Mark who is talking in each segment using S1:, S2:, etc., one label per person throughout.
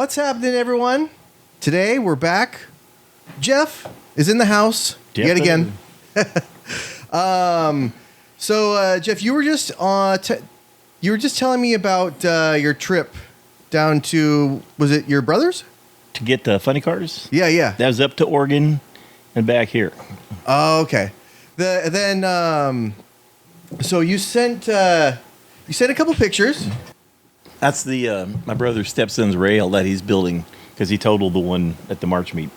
S1: What's happening, everyone? Today we're back. Jeff is in the house yet again. Jeff, you were just telling me about your trip down to, was it your brother's?
S2: To get the funny cars?
S1: Yeah.
S2: That was up to Oregon and back here.
S1: Oh, okay. So you sent a couple pictures.
S2: That's the my brother's stepson's rail that he's building because he totaled the one at the March meet.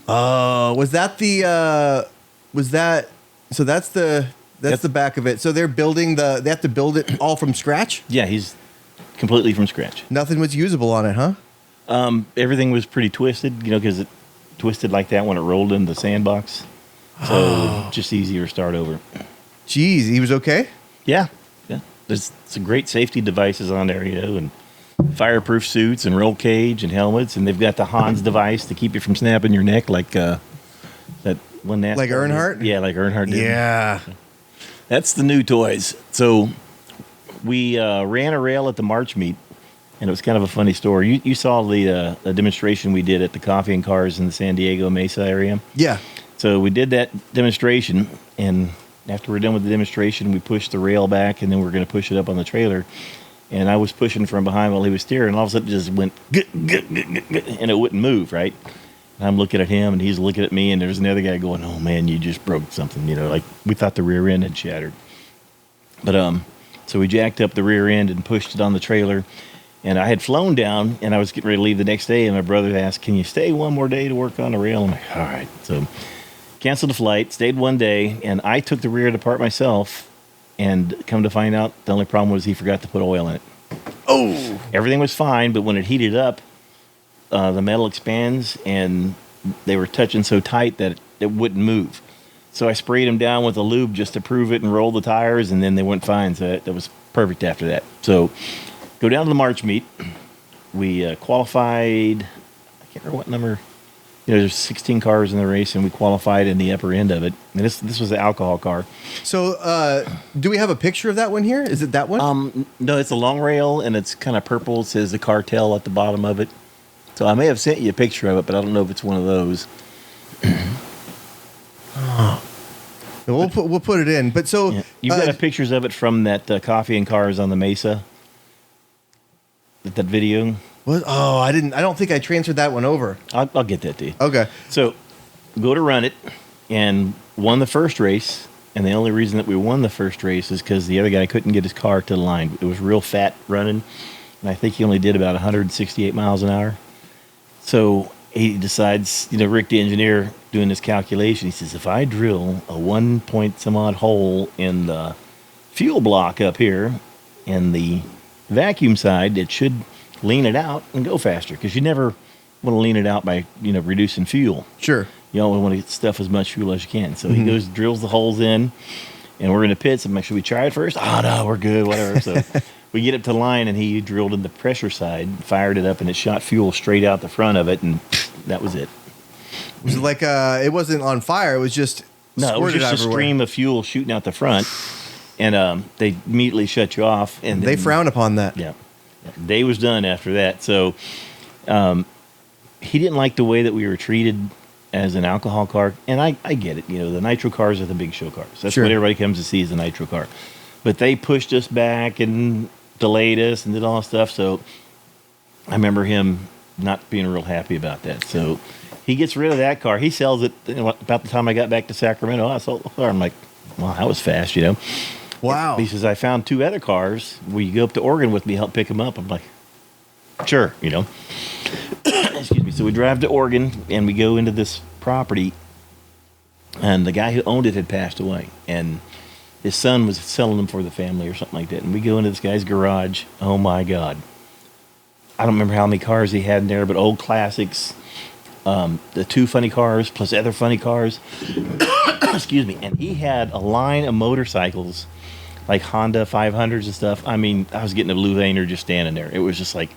S1: Oh, that's the back of it. So they're building they have to build it all from scratch?
S2: Yeah, he's completely from scratch.
S1: Nothing was usable on it, huh?
S2: Everything was pretty twisted, because it twisted like that when it rolled in the sandbox. So just easier to start over.
S1: Jeez, he was okay?
S2: Yeah. There's some great safety devices on there, and fireproof suits and roll cage and helmets, and they've got the Hans device to keep you from snapping your neck, like that one.
S1: Like Earnhardt?
S2: Yeah, like Earnhardt did.
S1: Yeah.
S2: That's the new toys. So we ran a rail at the March meet, and it was kind of a funny story. You saw the demonstration we did at the Coffee and Cars in the San Diego Mesa area?
S1: Yeah.
S2: So we did that demonstration, and after we're done with the demonstration, we pushed the rail back, and then we're going to push it up on the trailer. And I was pushing from behind while he was steering, and all of a sudden it just went, and it wouldn't move, right? And I'm looking at him, and he's looking at me, and there's another guy going, "Oh, man, you just broke something," like we thought the rear end had shattered. But so we jacked up the rear end and pushed it on the trailer, and I had flown down, and I was getting ready to leave the next day, and my brother asked, "Can you stay one more day to work on the rail?" I'm like, "All right." So canceled the flight, stayed one day, and I took the rear end apart myself, and come to find out, the only problem was he forgot to put oil in it.
S1: Oh!
S2: Everything was fine, but when it heated up, the metal expands, and they were touching so tight that it wouldn't move. So I sprayed them down with a lube just to prove it and roll the tires, and then they went fine, so that was perfect after that. So go down to the March meet. We qualified, I can't remember what number. There's 16 cars in the race, and we qualified in the upper end of it. And this was the alcohol car.
S1: So, do we have a picture of that one here? Is it that one?
S2: No, it's a long rail, and it's kind of purple. It says the cartel at the bottom of it. So I may have sent you a picture of it, but I don't know if it's one of those.
S1: We'll put it in. But so
S2: yeah. You've got pictures of it from that Coffee and Cars on the Mesa. That video.
S1: What? Oh, I don't think I transferred that one over.
S2: I'll get that to you.
S1: Okay.
S2: So, go to run it, and won the first race. And the only reason that we won the first race is because the other guy couldn't get his car to the line. It was real fat running, and I think he only did about 168 miles an hour. So he decides, Rick the engineer doing this calculation, he says, if I drill a 1 point some odd hole in the fuel block up here, and the vacuum side, it should lean it out and go faster, because you never want to lean it out by reducing fuel.
S1: Sure.
S2: You always want to stuff as much fuel as you can. So he goes, drills the holes in, and we're in the pits. I'm like, should we try it first? Oh no, we're good, whatever. So we get up to the line, and he drilled in the pressure side, fired it up, and it shot fuel straight out the front of it, and that was it.
S1: Was it like it wasn't on fire? It was just
S2: it was just a stream of fuel shooting out the front, and they immediately shut you off. And
S1: they frown upon that.
S2: Yeah. Day was done after that. So he didn't like the way that we were treated as an alcohol car. And I get it. The nitro cars are the big show cars. That's
S1: sure.
S2: What everybody comes to see is a nitro car. But they pushed us back and delayed us and did all that stuff. So I remember him not being real happy about that. So he gets rid of that car. He sells it about the time I got back to Sacramento. I sold the car. I'm like, well, that was fast,
S1: Wow.
S2: He says, I found 2 other cars. Will you go up to Oregon with me, help pick them up? I'm like, sure, Excuse me. So we drive to Oregon, and we go into this property, and the guy who owned it had passed away, and his son was selling them for the family or something like that. And we go into this guy's garage. Oh, my God. I don't remember how many cars he had in there, but old classics, the 2 funny cars plus other funny cars. Excuse me. And he had a line of motorcycles, like Honda 500s and stuff. I mean, I was getting a blue veiner just standing there. It was just like,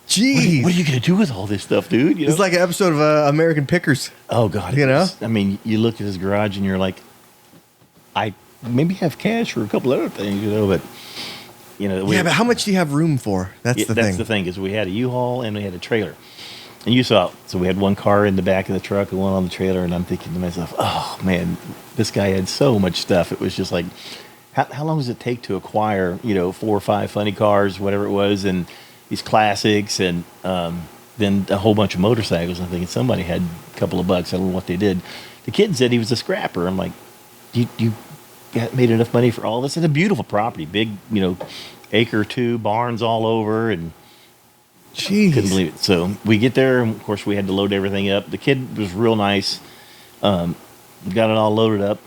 S1: geez,
S2: what are you going to do with all this stuff, dude?
S1: It's like an episode of American Pickers.
S2: Oh, God. I mean, you look at his garage and you're like, I maybe have cash for a couple other things, but
S1: Yeah, but how much do you have room for? That's the thing.
S2: That's the thing, is we had a U-Haul and we had a trailer. And you saw, so we had one car in the back of the truck and one on the trailer, and I'm thinking to myself, oh, man, this guy had so much stuff. It was just like, how long does it take to acquire, 4 or 5 funny cars, whatever it was, and these classics, and then a whole bunch of motorcycles. I'm thinking somebody had a couple of bucks. I don't know what they did. The kid said he was a scrapper. I'm like, you made enough money for all this? It's a beautiful property, big, acre or two, barns all over, and
S1: jeez,
S2: couldn't believe it. So we get there, and of course we had to load everything up. The kid was real nice. Got it all loaded up,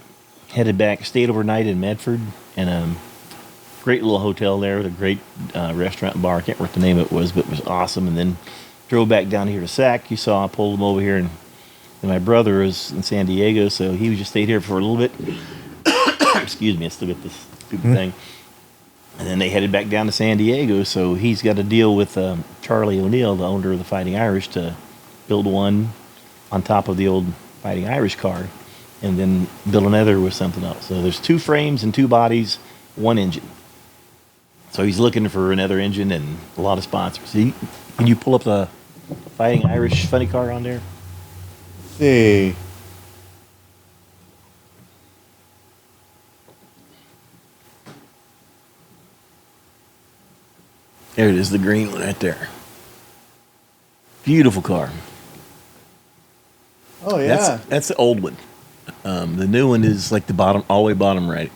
S2: headed back, stayed overnight in Medford, and great little hotel there with a great restaurant and bar. I can't remember what the name of it was, but it was awesome. And then drove back down here to Sac. You saw I pulled him over here, and my brother was in San Diego, so he just stayed here for a little bit. Excuse me, I still got this stupid thing. And then they headed back down to San Diego, so he's got a deal with Charlie O'Neill, the owner of the Fighting Irish, to build one on top of the old Fighting Irish car, and then build another with something else. So there's 2 frames and 2 bodies, 1 engine. So he's looking for another engine and a lot of sponsors. Can you pull up the Fighting Irish funny car on there?
S1: See.
S2: There it is, the green one right there. Beautiful car.
S1: Oh yeah,
S2: That's the old one. The new one is like the bottom, all the way bottom right.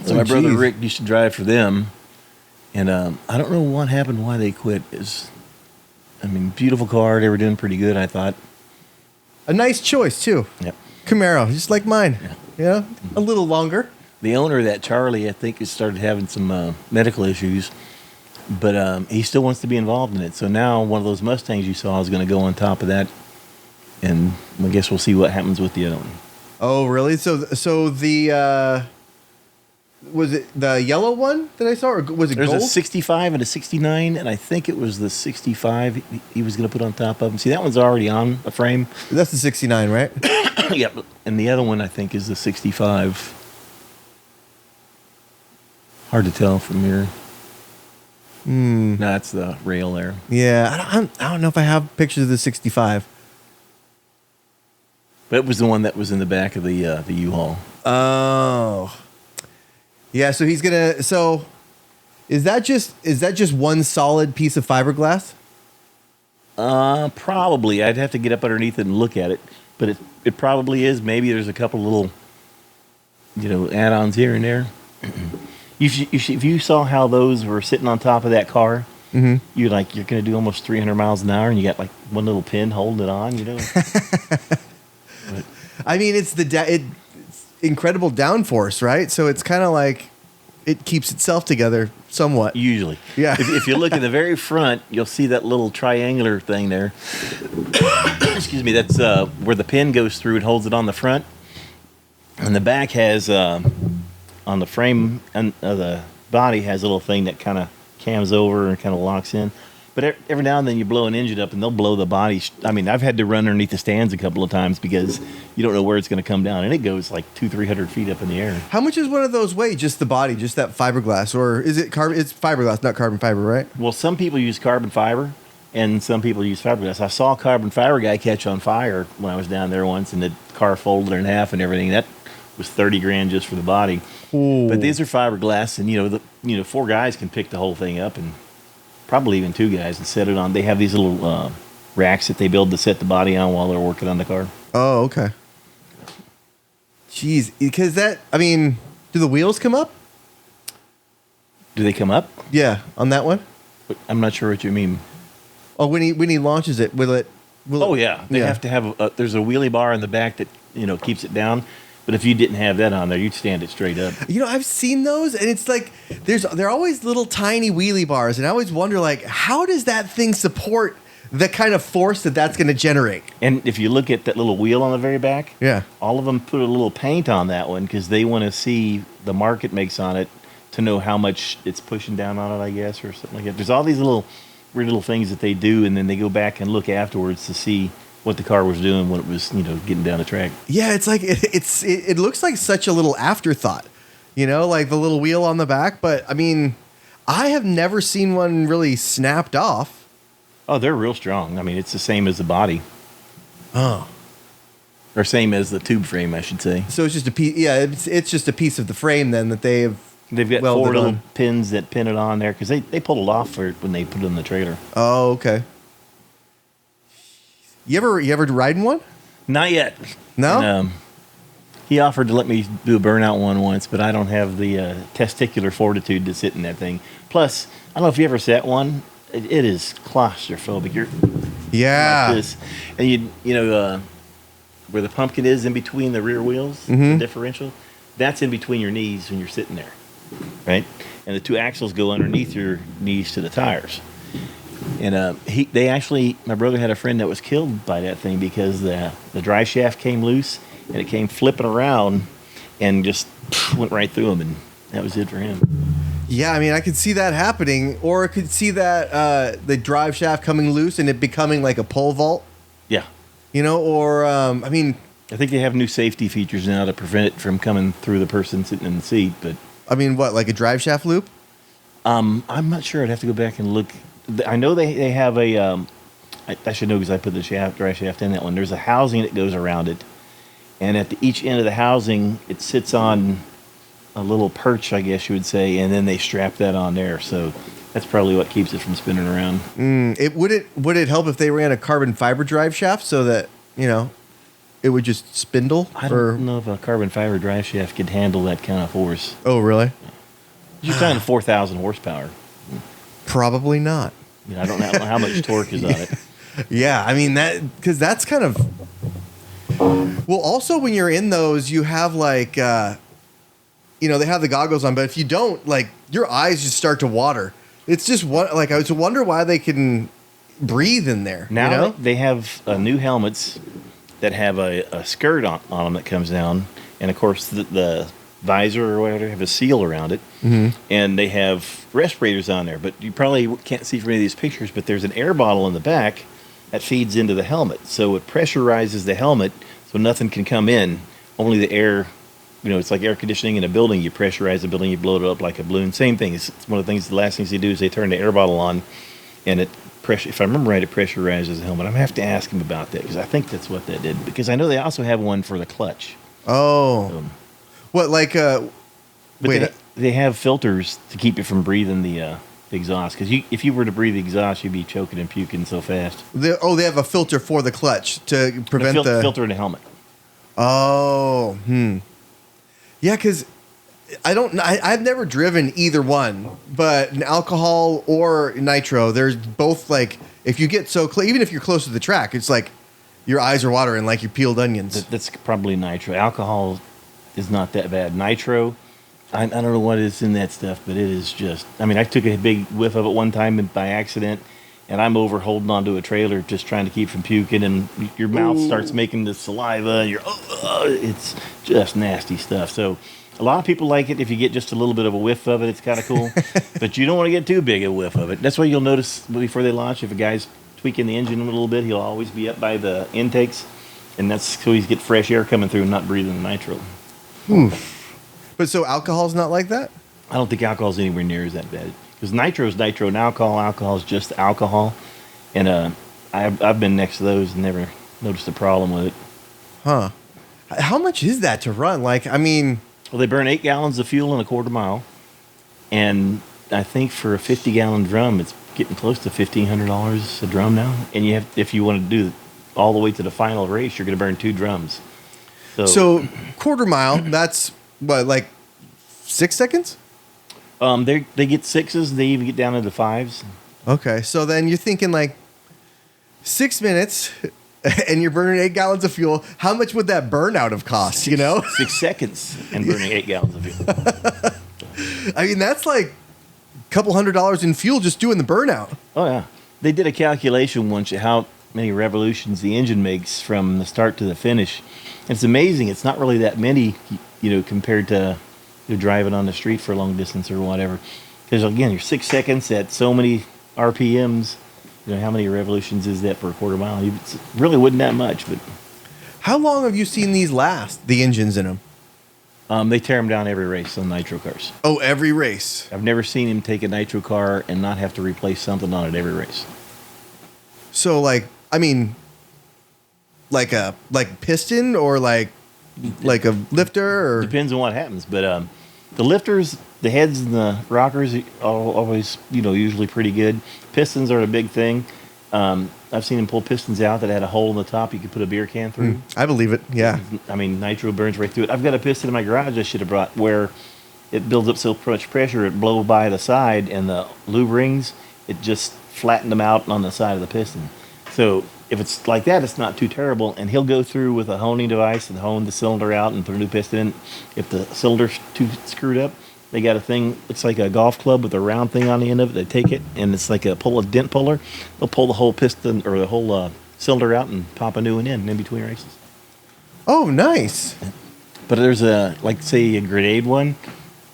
S2: So my brother
S1: geez.
S2: Rick used to drive for them, and I don't know what happened, why they quit. Beautiful car. They were doing pretty good, I thought.
S1: A nice choice too.
S2: Yep.
S1: Camaro, just like mine. Yeah, a little longer.
S2: The owner of that, Charlie, I think, has started having some medical issues, but he still wants to be involved in it. So now one of those Mustangs you saw is going to go on top of that, and I guess we'll see what happens with the other one.
S1: Oh, really? So the was it the yellow one that I saw, or was it
S2: There's
S1: gold?
S2: a 65 and a 69, and I think it was the 65 he was going to put on top of him. See, that one's already on a frame.
S1: That's the 69, right?
S2: Yep. And the other one, I think, is the 65. Hard to tell from here. No, that's the rail there.
S1: Yeah, I don't know if I have pictures of the 65.
S2: But it was the one that was in the back of the U-Haul.
S1: Oh. Yeah, so he's gonna. So, is that just one solid piece of fiberglass?
S2: Probably. I'd have to get up underneath it and look at it, but it probably is. Maybe there's a couple little, add-ons here and there. If you saw how those were sitting on top of that car, you're going to do almost 300 miles an hour, and you got like one little pin holding it on. But,
S1: I mean, it's it's incredible downforce, right? So it's kind of like it keeps itself together somewhat.
S2: usually,
S1: Yeah.
S2: If you look in the very front, you'll see that little triangular thing there. Excuse me. That's where the pin goes through and holds it on the front, and the back has. On the frame and the body has a little thing that kind of cams over and kind of locks in. But every now and then you blow an engine up and they'll blow the body. I've had to run underneath the stands a couple of times because you don't know where it's going to come down. And it goes like 200-300 feet up in the air.
S1: How much is one of those weigh? Just the body, just that fiberglass? Or is it carbon? It's fiberglass, not carbon fiber, right?
S2: Well, some people use carbon fiber and some people use fiberglass. I saw a carbon fiber guy catch on fire when I was down there once, and the car folded in half and everything. That was $30,000 just for the body.
S1: Ooh.
S2: But these are fiberglass, and 4 guys can pick the whole thing up, and probably even 2 guys, and set it on. They have these little racks that they build to set the body on while they're working on the car.
S1: Oh, okay. Jeez, because do the wheels come up?
S2: Do they come up?
S1: Yeah, on that one.
S2: I'm not sure what you mean.
S1: Oh, when he launches it, will it?
S2: Oh yeah, they have to have. There's a wheelie bar in the back that keeps it down. But if you didn't have that on there, you'd stand it straight up.
S1: I've seen those, and it's like they're always little tiny wheelie bars, and I always wonder, like, how does that thing support the kind of force that's going to generate?
S2: And if you look at that little wheel on the very back,
S1: yeah,
S2: all of them put a little paint on that one because they want to see the mark it makes on it to know how much it's pushing down on it, I guess, or something like that. There's all these little weird little things that they do, and then they go back and look afterwards to see what the car was doing when it was, getting down the track.
S1: Yeah, it's like it looks like such a little afterthought, like the little wheel on the back. But I mean, I have never seen one really snapped off.
S2: Oh, they're real strong. I mean, it's the same as the body.
S1: Oh,
S2: or same as the tube frame, I should say.
S1: so it's just a piece. Yeah, it's just a piece of the frame then that they've
S2: got
S1: welded
S2: 4 little
S1: on.
S2: pins that pin it on there because they pulled it off when they put it in the trailer.
S1: Oh, okay. You ever ride in one?
S2: Not yet.
S1: No.
S2: And, he offered to let me do a burnout one once, but I don't have the testicular fortitude to sit in that thing. Plus, I don't know if you ever sat one. It is claustrophobic. You're
S1: Yeah.
S2: like this, and where the pumpkin is in between the rear wheels, the
S1: Mhm.
S2: differential, that's in between your knees when you're sitting there, right? And the 2 axles go underneath your knees to the tires. And my brother had a friend that was killed by that thing because the drive shaft came loose and it came flipping around and just went right through him, and that was it for him.
S1: Yeah, I mean, I could see that happening, or I could see that the drive shaft coming loose and it becoming like a pole vault.
S2: Yeah.
S1: Or I mean,
S2: I think they have new safety features now to prevent it from coming through the person sitting in the seat, but
S1: what, like a drive shaft loop?
S2: I'm not sure. I'd have to go back and look. I know they have a. I should know because I put the drive shaft in that one. There's a housing that goes around it, and at each end of the housing, it sits on a little perch, I guess you would say, and then they strap that on there. So that's probably what keeps it from spinning around.
S1: Would it help if they ran a carbon fiber drive shaft so that it would just spindle?
S2: I don't know if a carbon fiber drive shaft could handle that kind of force.
S1: Oh, really?
S2: You're talking 4,000 horsepower.
S1: Probably not.
S2: I don't know how much torque is on it.
S1: Yeah, I mean because that's kind of. Well, also when you're in those, you have like, they have the goggles on, but if you don't, like, your eyes just start to water. It's just I was wonder why they can breathe in there.
S2: Now they have new helmets that have a skirt on them that comes down, and of course the visor or whatever have a seal around it, and they have respirators on there. But you probably can't see from any of these pictures, but there's an air bottle in the back that feeds into the helmet, so it pressurizes the helmet so nothing can come in. Only the air. It's like air conditioning in a building. You pressurize the building, you blow it up like a balloon. Same thing. It's one of the things. The last things they do is they turn the air bottle on, and if I remember right, it pressurizes the helmet. I'm gonna have to ask him about that because I think that's what that did. Because I know they also have one for the clutch.
S1: Oh. What, like,
S2: but they have filters to keep you from breathing the exhaust. Because if you were to breathe the exhaust, you'd be choking and puking so fast.
S1: They have a filter for the clutch to prevent the
S2: filter in the helmet.
S1: Oh, yeah, because I've never driven either one, but an alcohol or nitro, there's both, like, if you get so close, even if you're close to the track, it's like your eyes are watering like you peeled onions.
S2: That's probably nitro. Alcohol is not that bad. Nitro, I don't know what is in that stuff, but it is just, I took a big whiff of it one time by accident, and I'm over holding onto a trailer just trying to keep from puking, and your mouth starts making the saliva, and it's just nasty stuff. So a lot of people like it if you get just a little bit of a whiff of it. It's kind of cool, but you don't want to get too big a whiff of it. That's why you'll notice before they launch, if a guy's tweaking the engine a little bit, he'll always be up by the intakes, and that's so he's get fresh air coming through and not breathing the nitro.
S1: But so alcohol's not like that?
S2: I don't think alcohol's anywhere near as that bad. Because nitro is nitro, and alcohol is just alcohol. And I've been next to those and never noticed a problem with it.
S1: Huh. How much is that to run? Like,
S2: Well, they burn 8 gallons of fuel in a quarter mile. And I think for a 50-gallon drum, it's getting close to $1,500 a drum now. And if you want to do all the way to the final race, you're going to burn 2 drums.
S1: So quarter mile, that's what, like 6 seconds?
S2: They get 6s. They even get down into 5s.
S1: Okay, so then you're thinking like 6 minutes, and you're burning 8 gallons of fuel. How much would that burnout have cost?
S2: 6 seconds and burning 8 gallons of fuel.
S1: That's like a couple $100 in fuel just doing the burnout.
S2: Oh yeah, they did a calculation once of how many revolutions the engine makes from the start to the finish. It's amazing. It's not really that many, compared to driving on the street for a long distance or whatever. Because again, you're 6 seconds at so many RPMs, You know, how many revolutions is that for a quarter mile? It really wasn't that much, but
S1: How long have you seen these last? The engines in them?
S2: they tear them down every race on nitro cars.
S1: Oh, every race.
S2: I've never seen him take a nitro car and not have to replace something on it every race.
S1: So like, I mean, like piston or like a lifter or
S2: Depends on what happens, but the lifters, the heads and the rockers are always, usually pretty good. Pistons are a big thing. I've seen him pull pistons out that had a hole in the top you could put a beer can through.
S1: I believe it. Yeah.
S2: I mean, nitro burns right through it. I've got a piston in my garage I should have brought where it builds up so much pressure it blows by the side, and the lube rings, it just flattened them out on the side of the piston. So if it's like that, it's not too terrible, and he'll go through with a honing device and hone the cylinder out and put a new piston in. If the cylinder's too screwed up, they got a thing, looks like a golf club with a round thing on the end of it. They take it, and it's like a dent puller. They'll pull the whole piston or the whole cylinder out and pop a new one in between races.
S1: Oh, nice.
S2: But there's say a grenade one.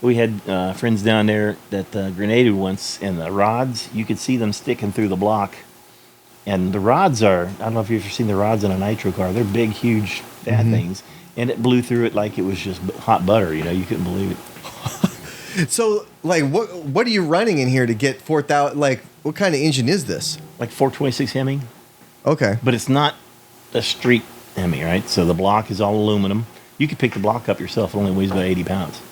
S2: We had friends down there that grenaded once, and the rods, you could see them sticking through the block. And the rods I don't know if you've ever seen the rods in a nitro car. They're big, huge, fat things. And it blew through it like it was just hot butter. You couldn't believe it.
S1: So, like, what are you running in here to get 4,000? Like, what kind of engine is this?
S2: Like 426 Hemi.
S1: Okay.
S2: But it's not a street Hemi, right? So the block is all aluminum. You could pick the block up yourself. It only weighs about 80 pounds.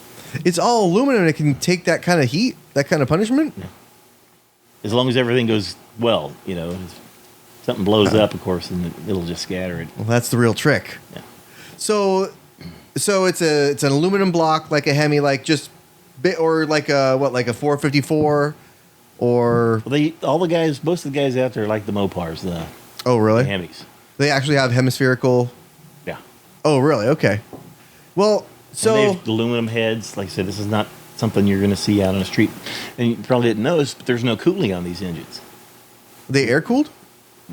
S1: It's all aluminum. It can take that kind of heat, that kind of punishment?
S2: Yeah. As long as everything goes well, if something blows up, of course, and it'll just scatter it.
S1: Well, that's the real trick.
S2: Yeah.
S1: So it's an aluminum block, like a Hemi, like just or like a 454 or
S2: Well, most of the guys out there like the Mopars,
S1: oh really?
S2: the Hemis.
S1: They actually have hemispherical.
S2: Yeah.
S1: Oh really? Okay. Well, so
S2: And they have aluminum heads. Like I said, this is not something you're going to see out on the street. And you probably didn't notice, but there's no cooling on these engines.
S1: they air cooled?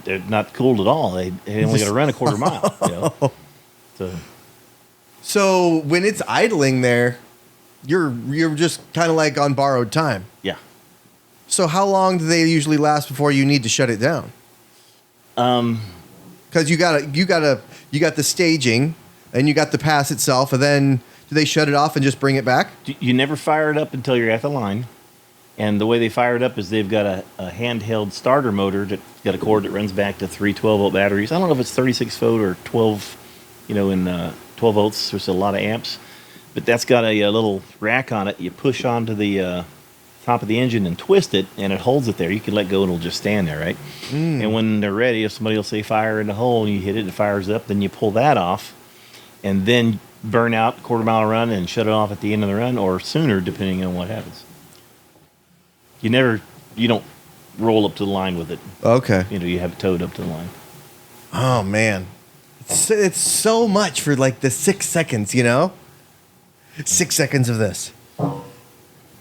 S2: They're not cooled at all. They only got to run a quarter mile.
S1: So when it's idling there, you're just kind of like on borrowed time.
S2: Yeah.
S1: So how long do they usually last before you need to shut it down? Because you got the staging, and you got the pass itself, and then do they shut it off and just bring it back?
S2: You never fire it up until you're at the line. And the way they fire it up is they've got a handheld starter motor that's got a cord that runs back to 3 12-volt batteries. I don't know if it's 36 volt or 12, in 12 volts. There's a lot of amps. But that's got a little rack on it. You push onto the top of the engine and twist it, and it holds it there. You can let go and it'll just stand there, right? And when they're ready, if somebody will say fire in the hole and you hit it, it fires up, then you pull that off and then burn out quarter mile run and shut it off at the end of the run or sooner, depending on what happens. You don't roll up to the line with it.
S1: Okay.
S2: You have it towed up to the line.
S1: Oh man, it's so much for like the 6 seconds, 6 seconds of this.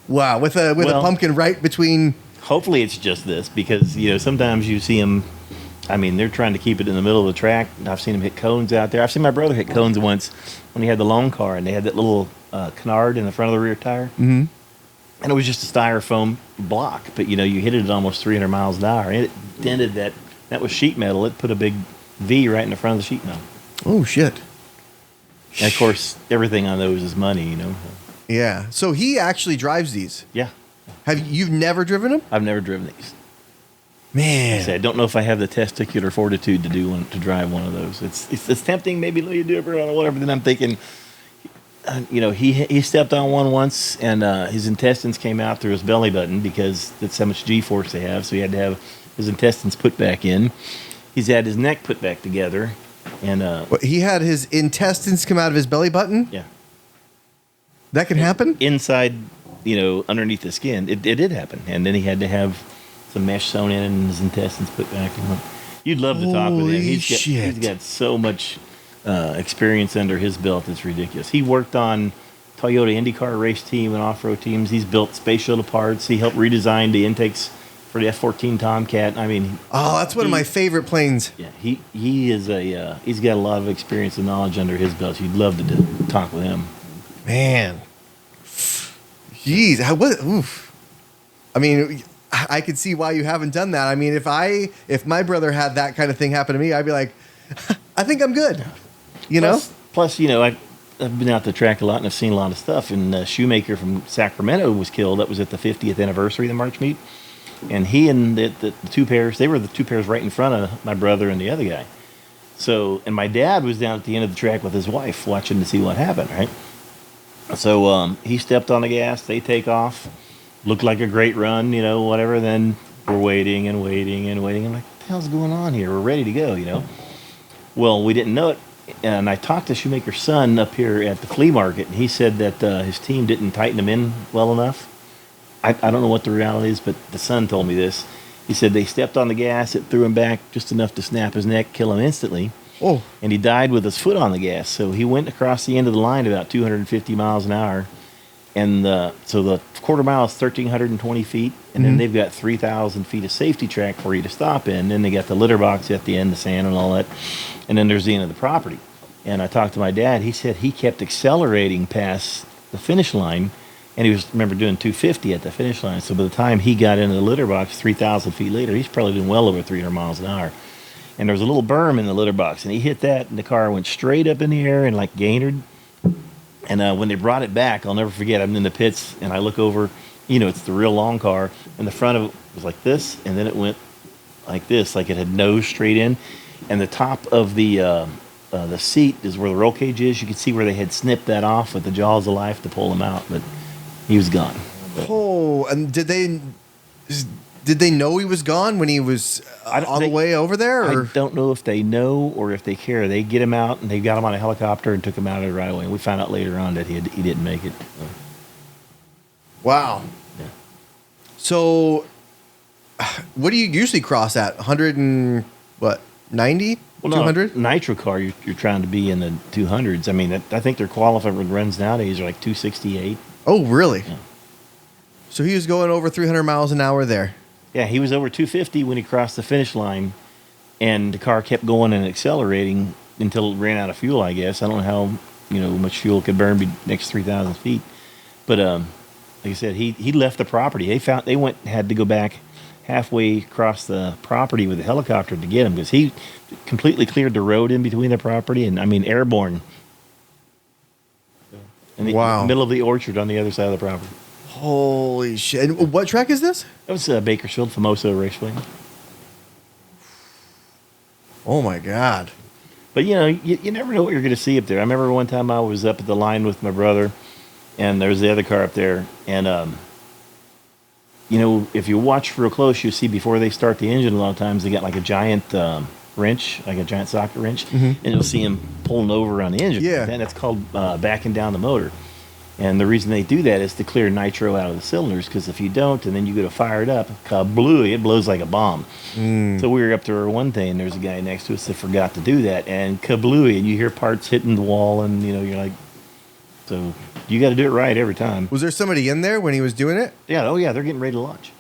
S1: Wow, with a pumpkin right between.
S2: Hopefully it's just this because sometimes you see them. I mean, they're trying to keep it in the middle of the track. I've seen them hit cones out there. I've seen my brother hit cones once when he had the loan car, and they had that little canard in the front of the rear tire.
S1: Mm-hmm.
S2: And it was just a styrofoam block, but you hit it at almost 300 miles an hour, and it dented that. That was sheet metal. It put a big V right in the front of the sheet metal.
S1: Oh shit!
S2: And of course, everything on those is money,
S1: Yeah. So he actually drives these.
S2: Yeah.
S1: You've never driven them?
S2: I've never driven these.
S1: Man,
S2: I don't know if I have the testicular fortitude to drive one of those. It's tempting, maybe let you do it or whatever. Then I'm thinking. He stepped on one once, and his intestines came out through his belly button because that's how much G-force they have. So he had to have his intestines put back in. He's had his neck put back together, and
S1: he had his intestines come out of his belly button.
S2: Yeah,
S1: that can happen
S2: inside, underneath the skin. It did happen, and then he had to have some mesh sewn in and his intestines put back. You'd love to talk with him. He's got so much. Experience under his belt is ridiculous. He worked on Toyota IndyCar race team and off-road teams. He's built space shuttle parts. He helped redesign the intakes for the F-14 Tomcat. I mean,
S1: that's one of my favorite planes.
S2: Yeah, he is he's got a lot of experience and knowledge under his belt. You'd love to talk with him. Man,
S1: jeez, oof. I mean, I could see why you haven't done that. I mean, if my brother had that kind of thing happen to me, I'd be like, I think I'm good. You know?
S2: Plus, I've been out the track a lot and I've seen a lot of stuff. And Shoemaker from Sacramento was killed. That was at the 50th anniversary of the March meet. And he and the two pairs, they were the two pairs right in front of my brother and the other guy. So, and my dad was down at the end of the track with his wife watching to see what happened, right? So he stepped on the gas. They take off. Looked like a great run, whatever. Then we're waiting and waiting and waiting. I'm like, what the hell's going on here? We're ready to go. Well, we didn't know it. And I talked to Shoemaker's son up here at the flea market, and he said that his team didn't tighten him in well enough. I don't know what the reality is, but the son told me this. He said they stepped on the gas, it threw him back just enough to snap his neck, kill him instantly.
S1: Oh.
S2: And he died with his foot on the gas. So he went across the end of the line about 250 miles an hour. And so the quarter mile is 1,320 feet. And then they've got 3,000 feet of safety track for you to stop in. Then they got the litter box at the end, the sand and all that. And then there's the end of the property. And I talked to my dad. He said he kept accelerating past the finish line. And he was, remember, doing 250 at the finish line. So by the time he got into the litter box 3,000 feet later, he's probably doing well over 300 miles an hour. And there was a little berm in the litter box. And he hit that, and the car went straight up in the air and like gained. And when they brought it back, I'll never forget, I'm in the pits, and I look over, it's the real long car, and the front of it was like this, and then it went like this, like it had nosed straight in. And the top of the seat is where the roll cage is. You could see where they had snipped that off with the jaws of life to pull him out, but he was gone.
S1: Oh, and did they know he was gone when he was on the way over there? Or?
S2: I don't know if they know or if they care. They get him out, and they got him on a helicopter and took him out of it right away. And we found out later on that he didn't make it.
S1: Wow.
S2: Yeah.
S1: So, what do you usually cross at? 100 and what? 90?
S2: Well,
S1: 200?
S2: No, nitro car, you're trying to be in the 200s. I mean, I think their qualifying runs nowadays are like 268.
S1: Oh, really?
S2: Yeah.
S1: So he was going over 300 miles an hour there.
S2: Yeah, he was over 250 when he crossed the finish line, and the car kept going and accelerating until it ran out of fuel, I guess. I don't know how much fuel could burn next 3,000 feet. But like I said, he left the property. Had to go back halfway across the property with a helicopter to get him because he completely cleared the road in between the property and, airborne. In the middle of the orchard on the other side of the property.
S1: Holy shit. And what track is this?
S2: That was Bakersfield, Famoso Raceway.
S1: Oh, my God.
S2: But, you never know what you're going to see up there. I remember one time I was up at the line with my brother, and there was the other car up there. And, if you watch real close, you'll see before they start the engine, a lot of times they got like a giant wrench, like a giant socket wrench, and you'll see him pulling over on the engine.
S1: Yeah.
S2: And that's called backing down the motor. And the reason they do that is to clear nitro out of the cylinders, because if you don't, and then you go to fire it up, kablooey, it blows like a bomb. So we were up there one day, and there's a guy next to us that forgot to do that, and kablooey, and you hear parts hitting the wall, and you're like, so you got to do it right every time.
S1: Was there somebody in there when he was doing it?
S2: Yeah, oh yeah, they're getting ready to launch.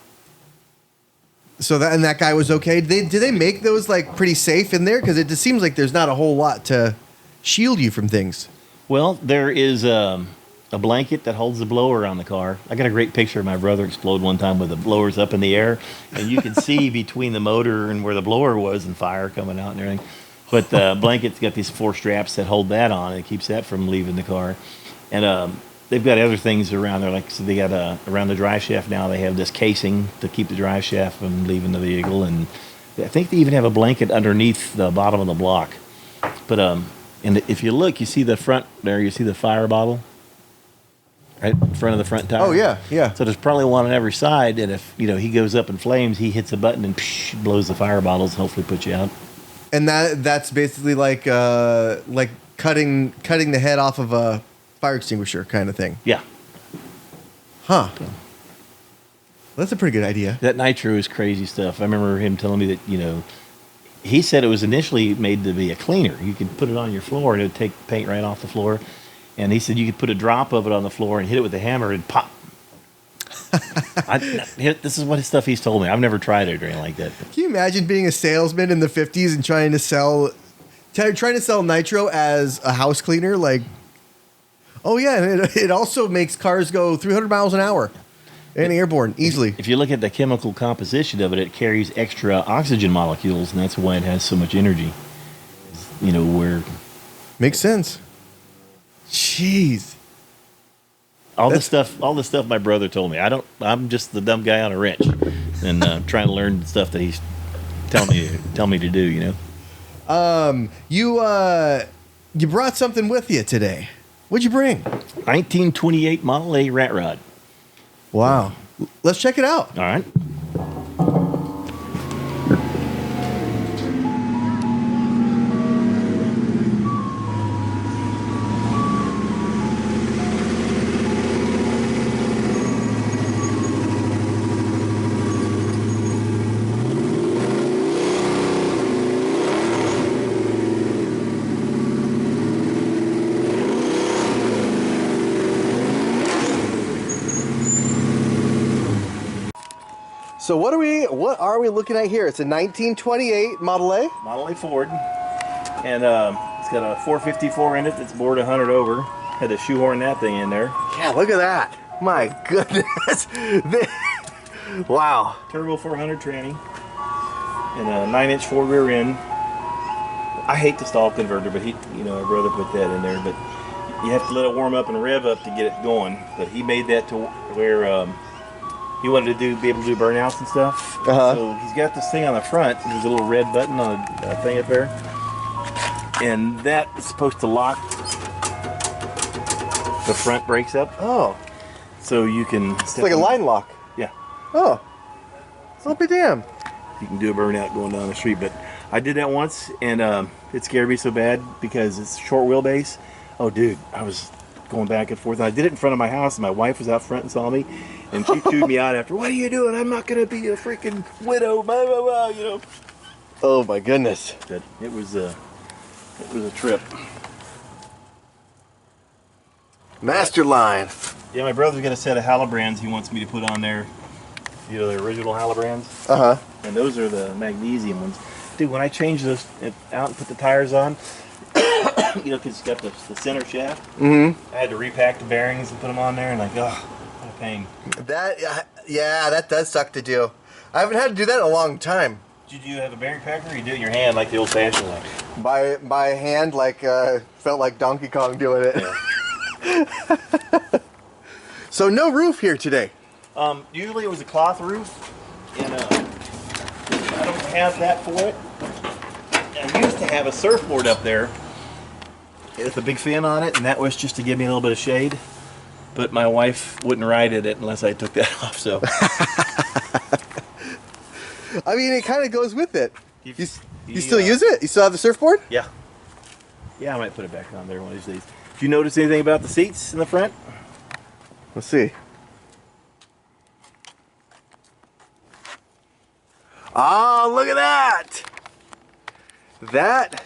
S1: So that guy was okay. Did they make those like pretty safe in there? Because it just seems like there's not a whole lot to shield you from things.
S2: Well, there is a blanket that holds the blower on the car. I got a great picture of my brother explode one time with the blowers up in the air, and you can see between the motor and where the blower was and fire coming out and everything. But the blanket's got these 4 straps that hold that on, and it keeps that from leaving the car. And they've got other things around there, like so they got around the drive shaft now. They have this casing to keep the drive shaft from leaving the vehicle, and I think they even have a blanket underneath the bottom of the block. But and if you look, you see the front there. You see the fire bottle right in front of the front tire.
S1: Oh yeah, yeah.
S2: So there's probably one on every side, and if he goes up in flames, he hits a button and blows the fire bottles, hopefully put you out.
S1: And that's basically like cutting the head off of a fire extinguisher kind of thing.
S2: Yeah.
S1: Huh. That's a pretty good idea.
S2: That nitro is crazy stuff. I remember him telling me that, he said it was initially made to be a cleaner. You could put it on your floor and it would take paint right off the floor. And he said you could put a drop of it on the floor and hit it with a hammer and pop. This is what his stuff he's told me. I've never tried it or anything like that.
S1: Can you imagine being a salesman in the 50s and trying to sell nitro as a house cleaner? Like, oh yeah, it also makes cars go 300 miles an hour. And airborne, easily.
S2: If you look at the chemical composition of it, it carries extra oxygen molecules, and that's why it has so much energy. You know, where
S1: Makes sense. Jeez.
S2: all the stuff my brother told me. I'm just the dumb guy on a wrench, and trying to learn the stuff that he's telling me to do. You know.
S1: You brought something with you today. What'd you bring?
S2: 1928 Model A rat rod.
S1: Wow. Let's check it out.
S2: All right.
S1: So what are we looking at here? It's a 1928 Model A.
S2: Model A Ford, and it's got a 454 in it that's bored 100 over. Had to shoehorn that thing in there.
S1: Yeah, look at that. My goodness. Wow.
S2: Turbo 400 tranny, and a 9-inch Ford rear end. I hate the stall converter, but my brother put that in there. But you have to let it warm up and rev up to get it going. But he made that to where he wanted to be able to do burnouts and stuff. So he's got this thing on the front. There's a little red button on a thing up there, and that is supposed to lock the front brakes up.
S1: Oh.
S2: So you can.
S1: It's like a line lock.
S2: Yeah.
S1: Oh. I'll be damned.
S2: You can do a burnout going down the street, but I did that once, and it scared me so bad because it's short wheelbase. Oh, dude, I was going back and forth. And I did it in front of my house, and my wife was out front and saw me, and she chewed me out after. What are you doing? I'm not going to be a freaking widow. Blah, blah, blah, you know.
S1: Oh my goodness.
S2: But it was a trip.
S1: Master line.
S2: Yeah, my brother's got a set of Halibrands he wants me to put on there. You know, the original Halibrands. And those are the magnesium ones. Dude, when I changed those out and put the tires on, you know, because it's got the center shaft. I had to repack the bearings and put them on there, and what a pain.
S1: That does suck to do. I haven't had to do that in a long time.
S2: Did you have a bearing packer, or you do it in your hand like the old-fashioned way?
S1: By hand, felt like Donkey Kong doing it. Yeah. So no roof here today.
S2: Usually it was a cloth roof, and I don't have that for it. I used to have a surfboard up there with a big fin on it, and that was just to give me a little bit of shade. But my wife wouldn't ride it unless I took that off, so.
S1: I mean, it kind of goes with it. You still use it? You still have the surfboard?
S2: Yeah. Yeah, I might put it back on there one of these days. Did you notice anything about the seats in the front?
S1: Let's see. Oh, look at that! That.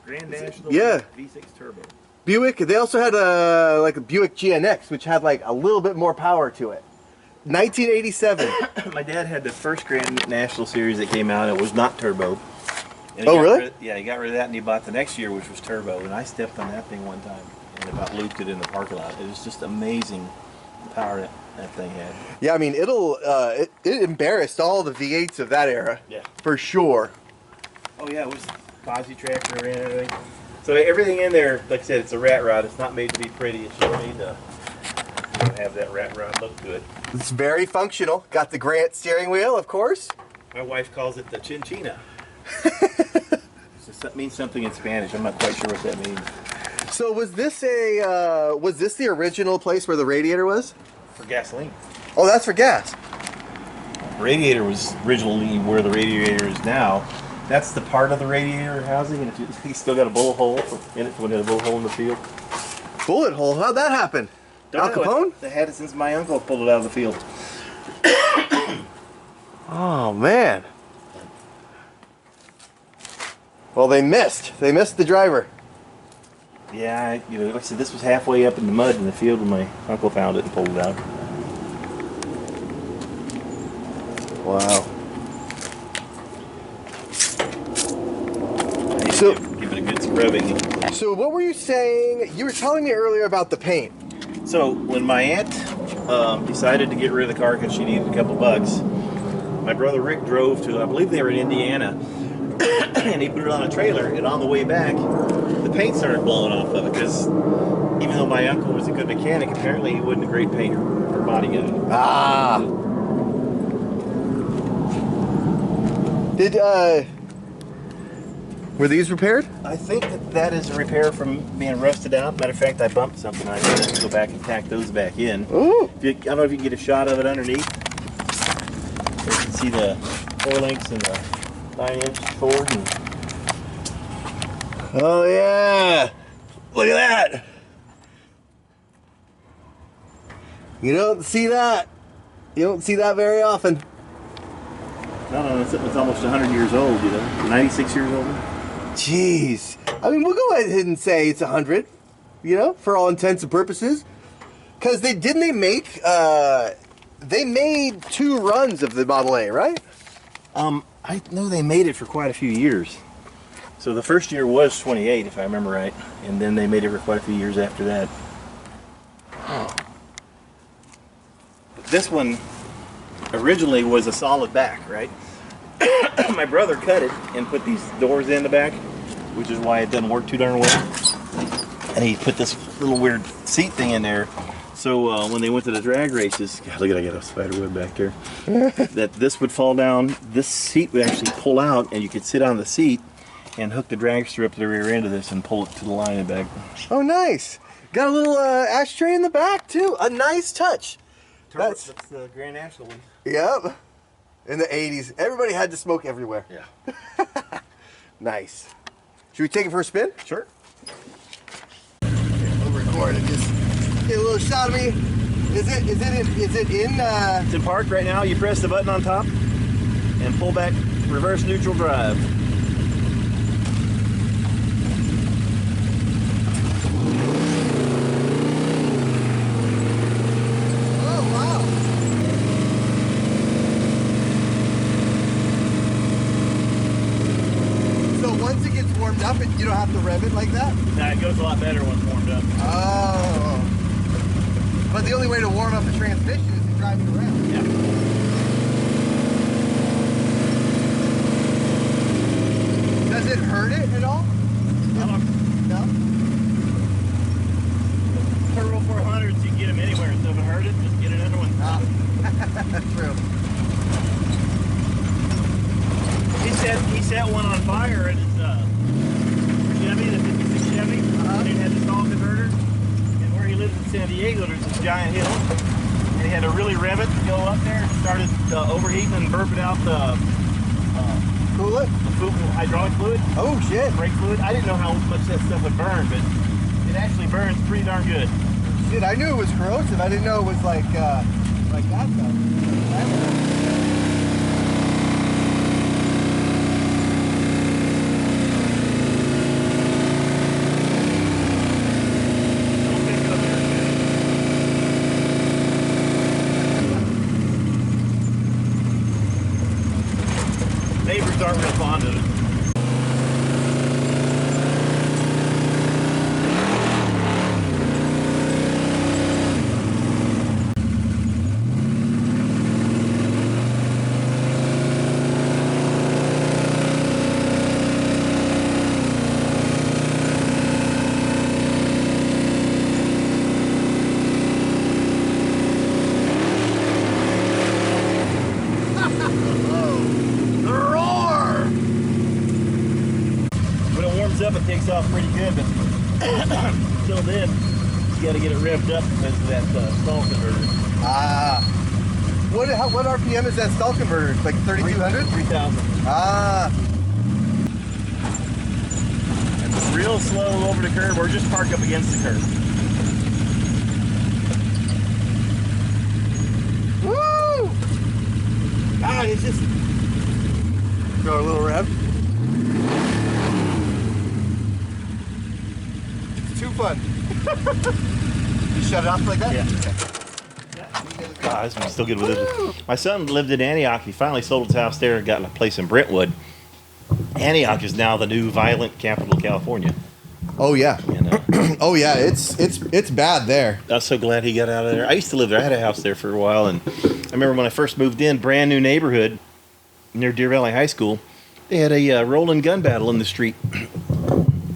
S2: Grand National V6 Turbo.
S1: Buick. They also had a Buick GNX, which had a little bit more power to it. 1987.
S2: My dad had the first Grand National series that came out. It was not turbo. And
S1: really?
S2: He got rid of that, and he bought the next year, which was turbo. And I stepped on that thing one time and about looped it in the parking lot. It was just amazing the power that thing had.
S1: Yeah, I mean, it embarrassed all the V8s of that era.
S2: Yeah.
S1: For sure.
S2: Oh yeah, it was posi tractor and everything. So everything in there, like I said, it's a rat rod. It's not made to be pretty. It's just made to have that rat rod look good.
S1: It's very functional. Got the Grant steering wheel, of course.
S2: My wife calls it the chinchina. That means something in Spanish. I'm not quite sure what that means.
S1: So was this the original place where the radiator was?
S2: For gasoline.
S1: Oh, that's for gas.
S2: Radiator was originally where the radiator is now. That's the part of the radiator housing, and you still got a bullet hole in it when it had a bullet hole in the field.
S1: Bullet hole? How'd that happen? Al Capone?
S2: They had it since my uncle pulled it out of the field.
S1: Oh man. Well, they missed. They missed the driver.
S2: Yeah, like I said, this was halfway up in the mud in the field when my uncle found it and pulled it out.
S1: Wow.
S2: So give it a good scrubbing.
S1: So what were you saying? You were telling me earlier about the paint.
S2: So when my aunt decided to get rid of the car because she needed a couple bucks. My brother Rick drove to, I believe they were in Indiana, and he put it on a trailer, and on the way back, the paint started blowing off of it because even though my uncle was a good mechanic, apparently he wasn't a great painter or body guy.
S1: Ah. Were these repaired?
S2: I think that is a repair from being rusted out. Matter of fact, I bumped something. I have to go back and tack those back in.
S1: Ooh.
S2: I don't know if you can get a shot of it underneath. You can see the 4 links and the 9-inch cord.
S1: Oh yeah! Look at that! You don't see that. You don't see that very often.
S2: No, it's almost 100 years old, you know. 96 years old.
S1: Jeez. I mean, we'll go ahead and say it's 100, you know, for all intents and purposes. Because they made 2 runs of the Model A, right?
S2: I know they made it for quite a few years. So the first year was 28, if I remember right. And then they made it for quite a few years after that. This one originally was a solid back, right? My brother cut it and put these doors in the back, which is why it doesn't work too darn well. And he put this little weird seat thing in there. So when they went to the drag races, God, look at I got a spider web back there. That this would fall down, this seat would actually pull out, and you could sit on the seat and hook the drag strip to the rear end of this and pull it to the line in the back.
S1: Oh, nice. Got a little ashtray in the back, too. A nice touch.
S2: That's the Grand National one.
S1: Yep. In the 80s. Everybody had to smoke everywhere.
S2: Yeah.
S1: Nice. Should we take it for a spin?
S2: Sure.
S1: We'll record and just get a little shot of me. Is it in
S2: It's in park right now. You press the button on top and pull back reverse neutral drive.
S1: warmed up and you don't have to rev it like that?
S2: Nah, it goes a lot better when it's warmed up.
S1: Oh. But the only way to warm up the transmission is to drive it around.
S2: Yeah.
S1: Does it hurt it at all? No.
S2: Turbo 400s, you can get them anywhere. So if it hurt it, just get another one.
S1: Oh. True.
S2: He set one on fire at his Chevy, the 56 Chevy. And it had the stall converter. And where he lives in San Diego, there's this giant hill. And he had to really rev it to go up there. It started overheating and burping out the
S1: Coolant?
S2: The hydraulic fluid.
S1: Oh shit.
S2: Brake fluid. I didn't know how much that stuff would burn, but it actually burns pretty darn good.
S1: Shit, I knew it was corrosive. I didn't know it was like that stuff.
S2: Neighbors aren't real fond of it. Up, it takes off pretty good, but until then, you got to get it revved up because of that stall converter.
S1: Ah. What RPM is that stall converter? Like 3,200?
S2: 3,000.
S1: Ah.
S2: And it's real slow over the curb, or just park up against the curb.
S1: Woo! Ah, it's just throw a little rev. Too fun. You shut it off like that?
S2: Yeah. God, I'm still good with it. My son lived in Antioch. He finally sold his house there and got a place in Brentwood. Antioch is now the new violent capital of California.
S1: Oh yeah.
S2: And,
S1: Oh yeah. It's bad there.
S2: I was so glad he got out of there. I used to live there. I had a house there for a while, and I remember when I first moved in, brand new neighborhood near Deer Valley High School. They had a rolling gun battle in the street.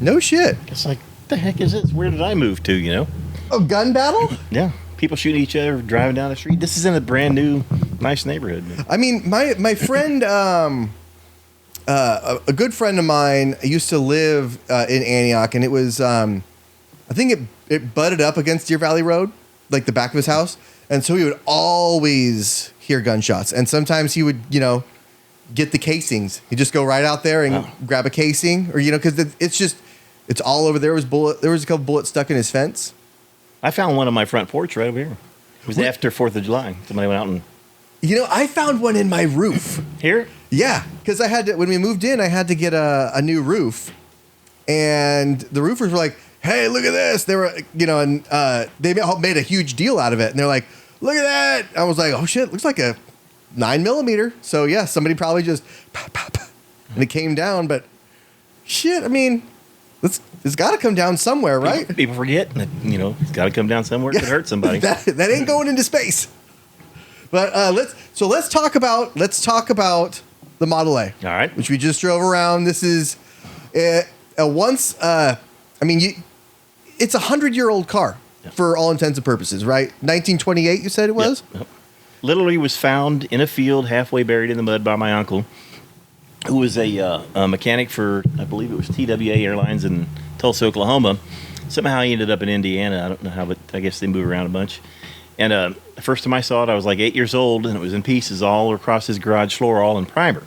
S1: No shit.
S2: It's like, the heck is this? Where did I move to? You know?
S1: A gun battle?
S2: Yeah. People shooting each other driving down the street. This is in a brand new, nice neighborhood.
S1: I mean, my friend, a good friend of mine used to live in Antioch, and it was, I think it butted up against Deer Valley Road, like the back of his house, and so he would always hear gunshots, and sometimes he would, get the casings. He'd just go right out there and grab a casing, or because it's all over. There was a couple bullets stuck in his fence.
S2: I found one on my front porch right over here. It was after 4th of July. Somebody went out and...
S1: I found one in my roof.
S2: Here?
S1: Yeah, because when we moved in, I had to get a new roof. And the roofers were like, hey, look at this. They were, and they made a huge deal out of it. And they're like, look at that. I was like, oh shit, looks like a 9mm. So yeah, somebody probably just, pop, pop, pop, and it came down. But shit, I mean... It's got to come down somewhere, right?
S2: People forget that, it's got to come down somewhere. It could hurt somebody.
S1: that ain't going into space. But let's talk about the Model A.
S2: All right.
S1: Which we just drove around. This is it's a 100-year-old car for all intents and purposes, right? 1928, you said it was?
S2: Yep. Literally was found in a field halfway buried in the mud by my uncle, who was a mechanic for, I believe it was TWA Airlines in Tulsa, Oklahoma. Somehow he ended up in Indiana. I don't know how, but I guess they move around a bunch. And the first time I saw it, I was like 8 years old, and it was in pieces all across his garage floor, all in primer.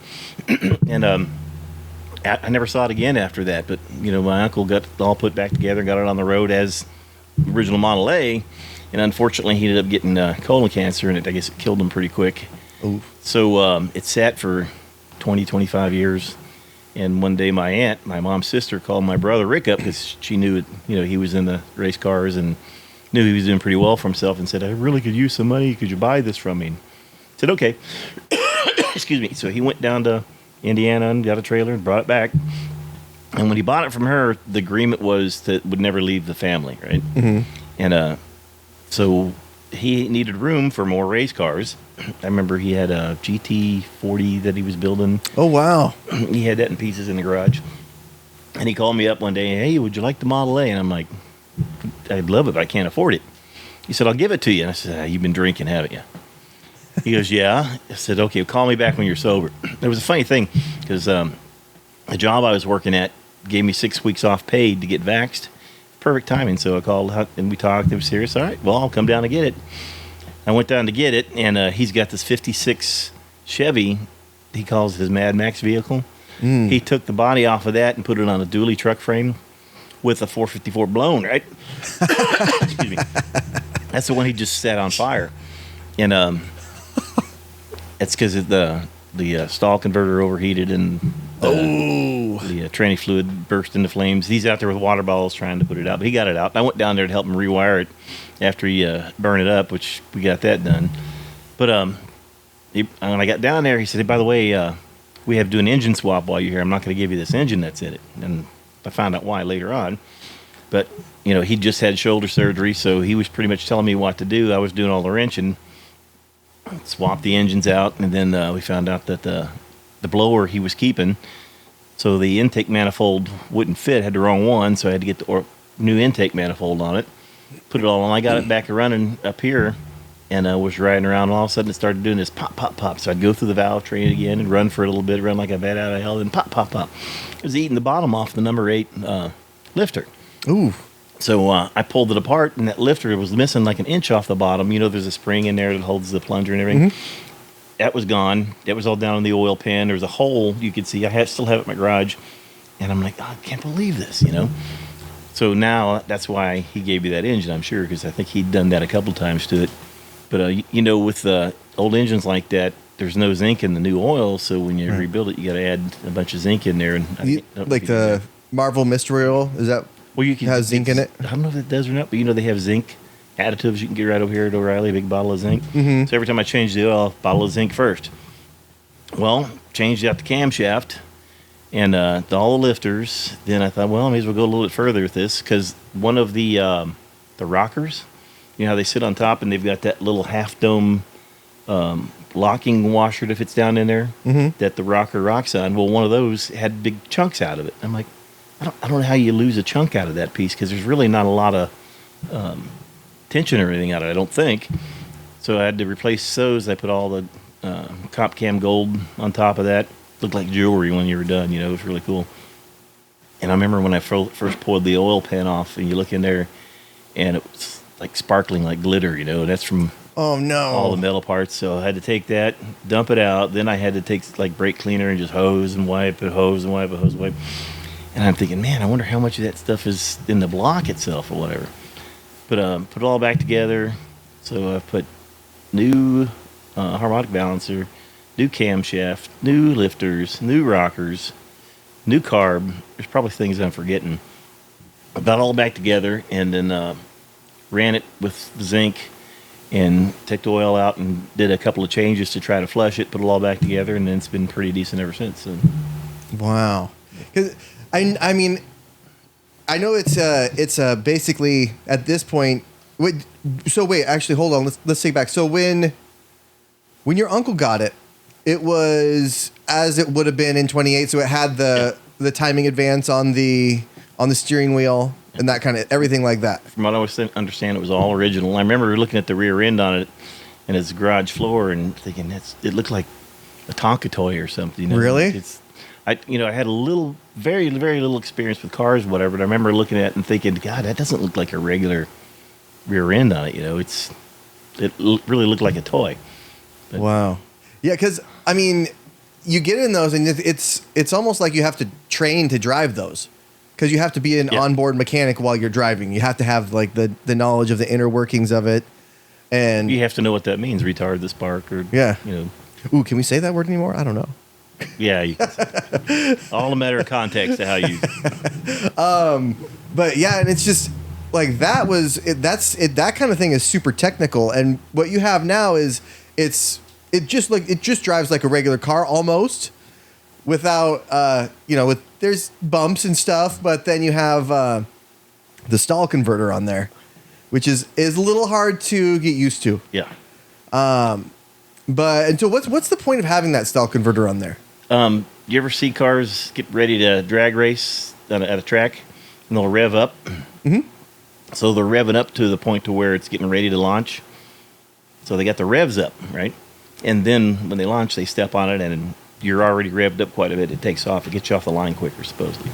S2: And I never saw it again after that. But, my uncle got it all put back together and got it on the road as the original Model A. And unfortunately, he ended up getting colon cancer, and I guess it killed him pretty quick.
S1: Oof.
S2: So it sat for 20, 25 years. And one day my aunt, my mom's sister, called my brother Rick up because she knew it, he was in the race cars and knew he was doing pretty well for himself, and said, I really could use some money. Could you buy this from me? I said, okay. Excuse me. So he went down to Indiana and got a trailer and brought it back. And when he bought it from her, the agreement was that it would never leave the family, right?
S1: Mm-hmm.
S2: And so he needed room for more race cars. I remember he had a GT40 that he was building.
S1: Oh, wow.
S2: He had that in pieces in the garage. And he called me up one day, hey, would you like the Model A? And I'm like, I'd love it, but I can't afford it. He said, I'll give it to you. And I said, you've been drinking, haven't you? He goes, yeah. I said, okay, call me back when you're sober. There was a funny thing, because the job I was working at gave me 6 weeks off paid to get vaxxed. Perfect timing. So I called and we talked. It was serious. All right, well, I'll come down to get it. I went down to get it, and he's got this 56 Chevy he calls his Mad Max vehicle. Mm. He took the body off of that and put it on a dually truck frame with a 454 blown, right? Excuse me. That's the one he just set on fire. And it's because the stall converter overheated and the tranny fluid burst into flames. He's out there with water bottles trying to put it out, but he got it out. I went down there to help him rewire it after he burned it up, which we got that done. But when I got down there, he said, hey, by the way, we have to do an engine swap while you're here. I'm not going to give you this engine that's in it. And I found out why later on. But, he just had shoulder surgery, so he was pretty much telling me what to do. I was doing all the wrenching, swapped the engines out, and then we found out that the blower he was keeping, so the intake manifold wouldn't fit, had the wrong one, so I had to get the new intake manifold on it, put it all on. I got it back running up here, and I was riding around, and all of a sudden it started doing this pop, pop, pop. So I'd go through the valve train again and run for a little bit, run like a bat out of hell, and pop, pop, pop. It was eating the bottom off the number 8 lifter.
S1: Ooh.
S2: So I pulled it apart, and that lifter was missing like an inch off the bottom. There's a spring in there that holds the plunger and everything. Mm-hmm. That was gone. That was all down in the oil pan. There was a hole you could see. I still have it in my garage. And I'm like, I can't believe this, So now that's why he gave me that engine, I'm sure, because I think he'd done that a couple times to it. But, with old engines like that, there's no zinc in the new oil. So when you rebuild it, you got to add a bunch of zinc in there. And
S1: like the Marvel Mystery Oil, is that has zinc in it?
S2: I don't know if it does or not, but they have zinc additives you can get right over here at O'Reilly, a big bottle of zinc.
S1: Mm-hmm.
S2: So every time I change the oil, bottle of zinc first. Well, changed out the camshaft, and all the lifters. Then I thought, well, I may as well go a little bit further with this because one of the rockers, you know how they sit on top and they've got that little half dome locking washer that fits down in there that the rocker rocks on. Well, one of those had big chunks out of it. I'm like, I don't know how you lose a chunk out of that piece because there's really not a lot of tension or anything out of it, I don't think. So I had to replace those. I put all the cop cam gold on top of that. Looked like jewelry when you were done. You know, it was really cool. And I remember when I first pulled the oil pan off, and you look in there, and it was like sparkling like glitter. You know, that's from
S1: Oh no!
S2: all the metal parts. So I had to take that, dump it out. Then I had to take like brake cleaner and just hose and wipe it, hose and wipe it, hose and wipe. And I'm thinking, man, I wonder how much of that stuff is in the block itself or whatever. But put it all back together. So I put new harmonic balancer, new camshaft, new lifters, new rockers, new carb. There's probably things I'm forgetting. I got all back together and then ran it with zinc and took the oil out and did a couple of changes to try to flush it, put it all back together, and then it's been pretty decent ever since. So.
S1: Wow. 'Cause I mean, I know it's basically at this point. Wait, actually, hold on. Let's take it back. So when your uncle got it, it was as it would have been in 28. So it had the timing advance on the steering wheel and that kind of everything like that.
S2: From what I understand, it was all original. I remember looking at the rear end on it and its garage floor and thinking it looked like a Tonka toy or something. You know?
S1: Really?
S2: I had a very, very little experience with cars, whatever. But I remember looking at it and thinking, God, that doesn't look like a regular rear end on it. You know, it really looked like a toy. But,
S1: wow. Yeah, because I mean, you get in those and it's almost like you have to train to drive those. Because you have to be an onboard mechanic while you're driving. You have to have like the knowledge of the inner workings of it, and
S2: you have to know what that means. Retard the spark, or
S1: yeah,
S2: you know.
S1: Ooh, can we say that word anymore? I don't know.
S2: Yeah, you can say. All a matter of context to how you.
S1: But yeah, and it's just like that was it. That kind of thing is super technical, and what you have now is it just drives like a regular car almost. Without, there's bumps and stuff, but then you have the stall converter on there, which is a little hard to get used to.
S2: Yeah.
S1: And so what's the point of having that stall converter on there?
S2: You ever see cars get ready to drag race at a track, and they'll rev up? Mm-hmm. So they're revving up to the point to where it's getting ready to launch. So they got the revs up, right? And then when they launch, they step on it and you're already revved up quite a bit. It takes off. It gets you off the line quicker, supposedly.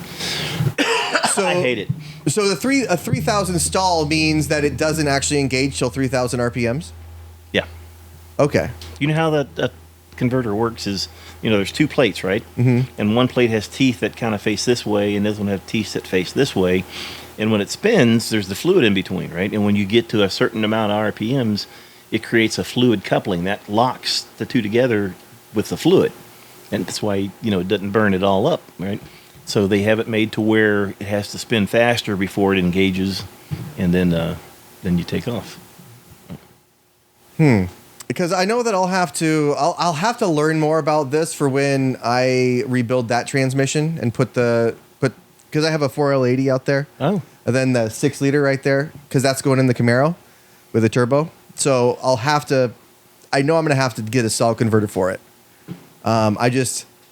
S1: So
S2: I hate it.
S1: So a 3,000 stall means that it doesn't actually engage till 3,000 RPMs?
S2: Yeah.
S1: Okay.
S2: You know how that converter works is, there's two plates, right?
S1: Mm-hmm.
S2: And one plate has teeth that kind of face this way, and this one has teeth that face this way. And when it spins, there's the fluid in between, right? And when you get to a certain amount of RPMs, it creates a fluid coupling that locks the two together with the fluid. And that's why, it doesn't burn it all up, right? So they have it made to where it has to spin faster before it engages, and then you take off.
S1: Because I know that I'll have to learn more about this for when I rebuild that transmission and because I have a 4L80 out there.
S2: Oh.
S1: And then the 6-liter right there, because that's going in the Camaro with a turbo. So I know I'm going to have to get a stall converter for it. You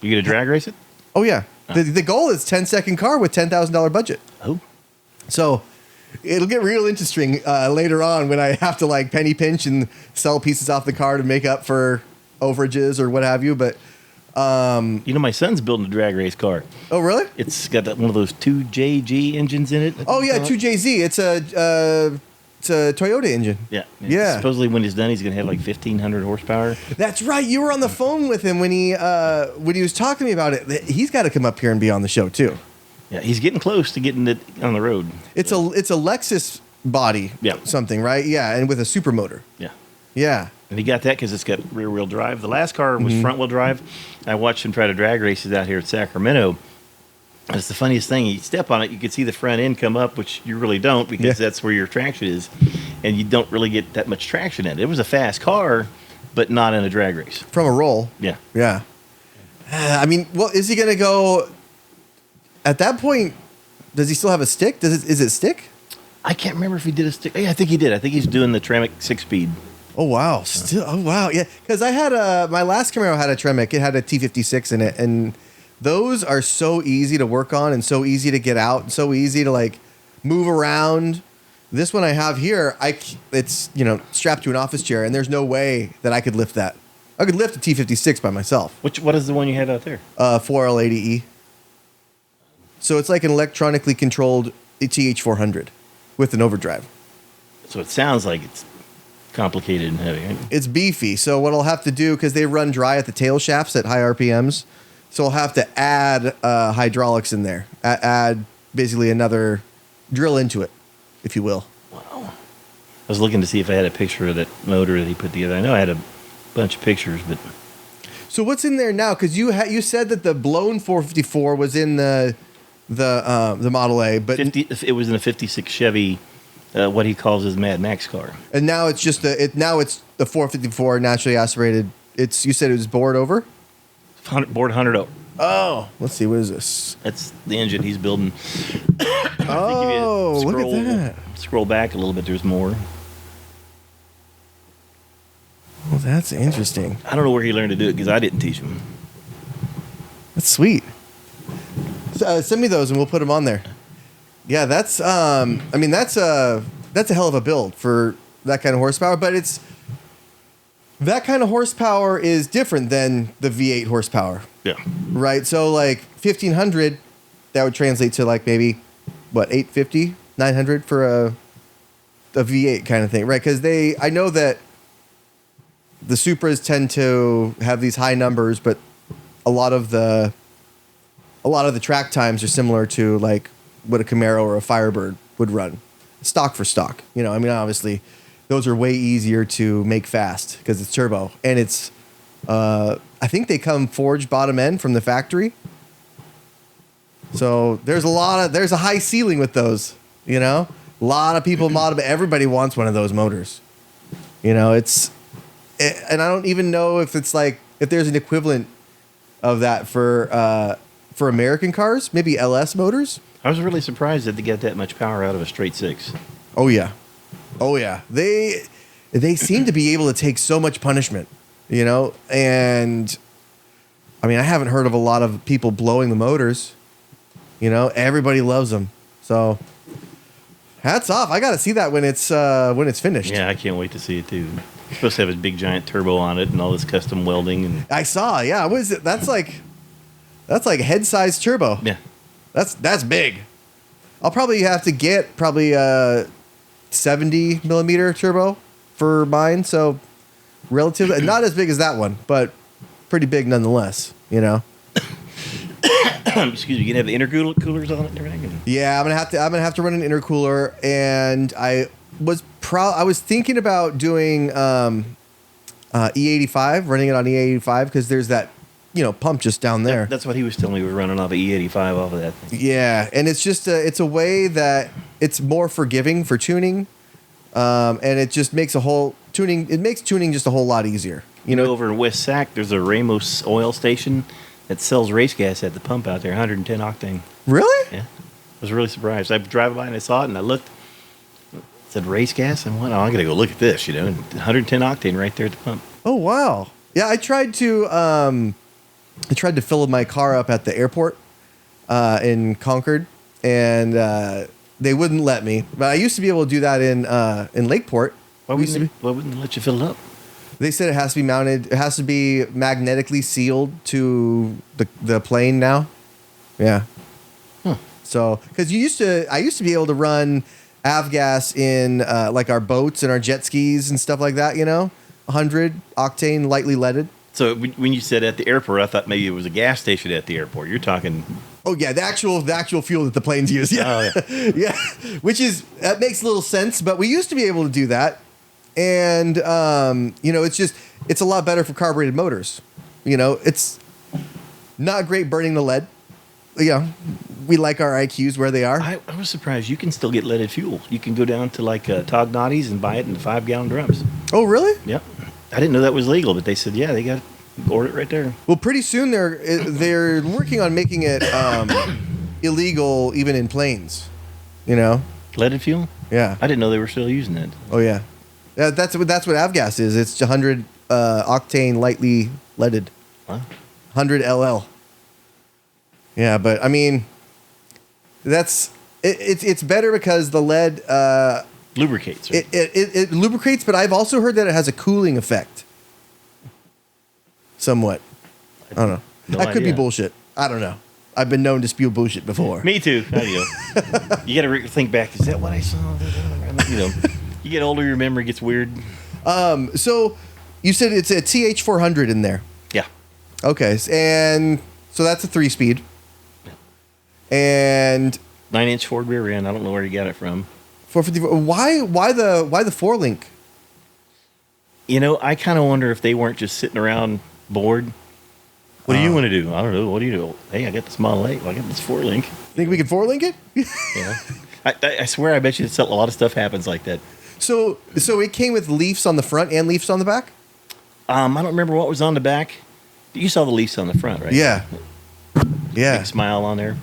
S2: gonna drag race it?
S1: Oh yeah. The goal is 10-second car with $10,000 budget.
S2: Oh.
S1: So it'll get real interesting later on when I have to like penny pinch and sell pieces off the car to make up for overages or what have you. But
S2: my son's building a drag race car.
S1: oh really?
S2: It's got one of those 2JG engines in it.
S1: Oh yeah, 2JZ. It's a Toyota engine.
S2: Yeah.
S1: Yeah.
S2: Supposedly when he's done, he's gonna have like 1,500 horsepower.
S1: That's right. You were on the phone with him when he was talking to me about it. He's got to come up here and be on the show too.
S2: Yeah, he's getting close to getting it on the road.
S1: It's a Lexus body.
S2: Yeah.
S1: Something, right? Yeah, and with a super motor.
S2: Yeah.
S1: Yeah.
S2: And he got that because it's got rear wheel drive. The last car was front wheel drive. I watched him try to drag races out here at Sacramento. And it's the funniest thing. You step on it, you can see the front end come up, which you really don't because that's where your traction is. And you don't really get that much traction in it. It was a fast car, but not in a drag race.
S1: From a roll.
S2: Yeah.
S1: Yeah. Is he going to go at that point, does he still have a stick? Is it stick?
S2: I can't remember if he did a stick. Yeah, I think he did. I think he's doing the Tremec 6-speed.
S1: Oh wow, still yeah. Because I had my last Camaro had a Tremec. It had a T56 in it, and those are so easy to work on and so easy to get out and so easy to like move around. This one I have here, it's strapped to an office chair, and there's no way that I could lift that. I could lift a T56 by myself.
S2: What is the one you had out there?
S1: 4L80E. So it's like an electronically controlled TH400 with an overdrive.
S2: So it sounds like it's complicated and heavy. Right?
S1: It's beefy. So what I'll have to do, because they run dry at the tail shafts at high RPMs, so I'll have to add hydraulics in there. Add basically another drill into it, if you will.
S2: Wow. I was looking to see if I had a picture of that motor that he put together. I know I had a bunch of pictures, but...
S1: So what's in there now? Because you said that the blown 454 was in the Model A, but
S2: it was in a 56 Chevy, what he calls his Mad Max car.
S1: And now it's just the 454 naturally aspirated. You said it was bored over?
S2: Bored 100
S1: Oh, let's see. What is this?
S2: That's the engine he's building.
S1: Oh, look at that.
S2: Scroll back a little bit. There's more.
S1: Well, that's interesting.
S2: I don't know where he learned to do it because I didn't teach him.
S1: That's sweet. Send me those and we'll put them on there. Yeah, that's that's a hell of a build for that kind of horsepower, but that kind of horsepower is different than the V8 horsepower.
S2: Yeah.
S1: Right? So like 1500, that would translate to like maybe 850, 900 for a V8 kind of thing, right? Because I know that the Supras tend to have these high numbers, but a lot of the track times are similar to like what a Camaro or a Firebird would run, stock for stock. Obviously, those are way easier to make fast because it's turbo, and it's I think they come forged bottom end from the factory. So there's a high ceiling with those. A lot of people everybody wants one of those motors. And I don't even know if it's like if there's an equivalent of that for American cars, maybe LS motors.
S2: I was really surprised that they get that much power out of a straight six.
S1: Oh yeah. They seem to be able to take so much punishment, and I mean I haven't heard of a lot of people blowing the motors. Everybody loves them. So hats off. I got to see that when it's finished.
S2: Yeah, I can't wait to see it too. It's supposed to have a big giant turbo on it and all this custom welding and
S1: I saw, yeah. What is it? That's like head-sized turbo.
S2: Yeah.
S1: That's big. I'll probably have to get 70 millimeter turbo for mine, so relatively not as big as that one, but pretty big nonetheless.
S2: Excuse me, you can have the intercoolers on it and everything.
S1: Yeah, I'm gonna have to run an intercooler, and I was thinking about doing E85, running it on E85 because there's that pump just down there.
S2: That's what he was telling me. We were running off of E85 off of that thing.
S1: Yeah, and it's just it's a way that it's more forgiving for tuning, and it just makes tuning just a whole lot easier.
S2: Over in West Sac, there's a Ramos oil station that sells race gas at the pump out there, 110 octane.
S1: Really?
S2: Yeah, I was really surprised. I drove by and I saw it, and I looked. It said race gas, and I'm going to go look at this. 110 octane right there at the pump.
S1: Oh wow! Yeah, I tried to fill my car up at the airport in Concord, and they wouldn't let me. But I used to be able to do that in Lakeport.
S2: Why wouldn't they let you fill it up?
S1: They said it has to be mounted. It has to be magnetically sealed to the plane now. Yeah.
S2: Huh.
S1: So, because I used to be able to run avgas in like our boats and our jet skis and stuff like that. 100 octane, lightly leaded.
S2: So when you said at the airport, I thought maybe it was a gas station at the airport. You're talking.
S1: Oh yeah, the actual fuel that the planes use. Yeah,
S2: oh, yeah.
S1: Yeah. That makes little sense, but we used to be able to do that, and it's a lot better for carbureted motors. It's not great burning the lead. We like our IQs where they are.
S2: I was surprised you can still get leaded fuel. You can go down to like Tognotti's and buy it in 5-gallon drums.
S1: Oh really?
S2: Yep. I didn't know that was legal, but they said, yeah, they got order it right there.
S1: Well, pretty soon they're working on making it illegal even in planes. You know?
S2: Leaded fuel?
S1: Yeah.
S2: I didn't know they were still using it.
S1: Oh yeah. That's what avgas is. It's 100 octane lightly leaded.
S2: Huh?
S1: 100 LL. Yeah, but I mean, it's better because the lead
S2: Lubricates. Right?
S1: it lubricates, but I've also heard that it has a cooling effect. Somewhat. I don't know.
S2: No
S1: That could be
S2: idea.
S1: bullshit. I don't know. I've been known to spew bullshit before.
S2: Me too. How do you go? You got to think back. Is that what I saw? You know, you get older, your memory gets weird.
S1: So you said it's a TH400 in there.
S2: Yeah.
S1: Okay, and so that's a 3-speed. And
S2: 9-inch Ford rear end. I don't know where you got it from.
S1: 454. Why the 4-link?
S2: You know, I kind of wonder if they weren't just sitting around bored. What do you want to do? I don't know. What do you do? Hey, I got this Model 8. Well, I got this 4-link.
S1: Think we can 4-link it?
S2: Yeah. I swear, I bet you a lot of stuff happens like that.
S1: So it came with leafs on the front and leafs on the back?
S2: I don't remember what was on the back. You saw the leafs on the front, right?
S1: Yeah. Yeah.
S2: Big smile on there.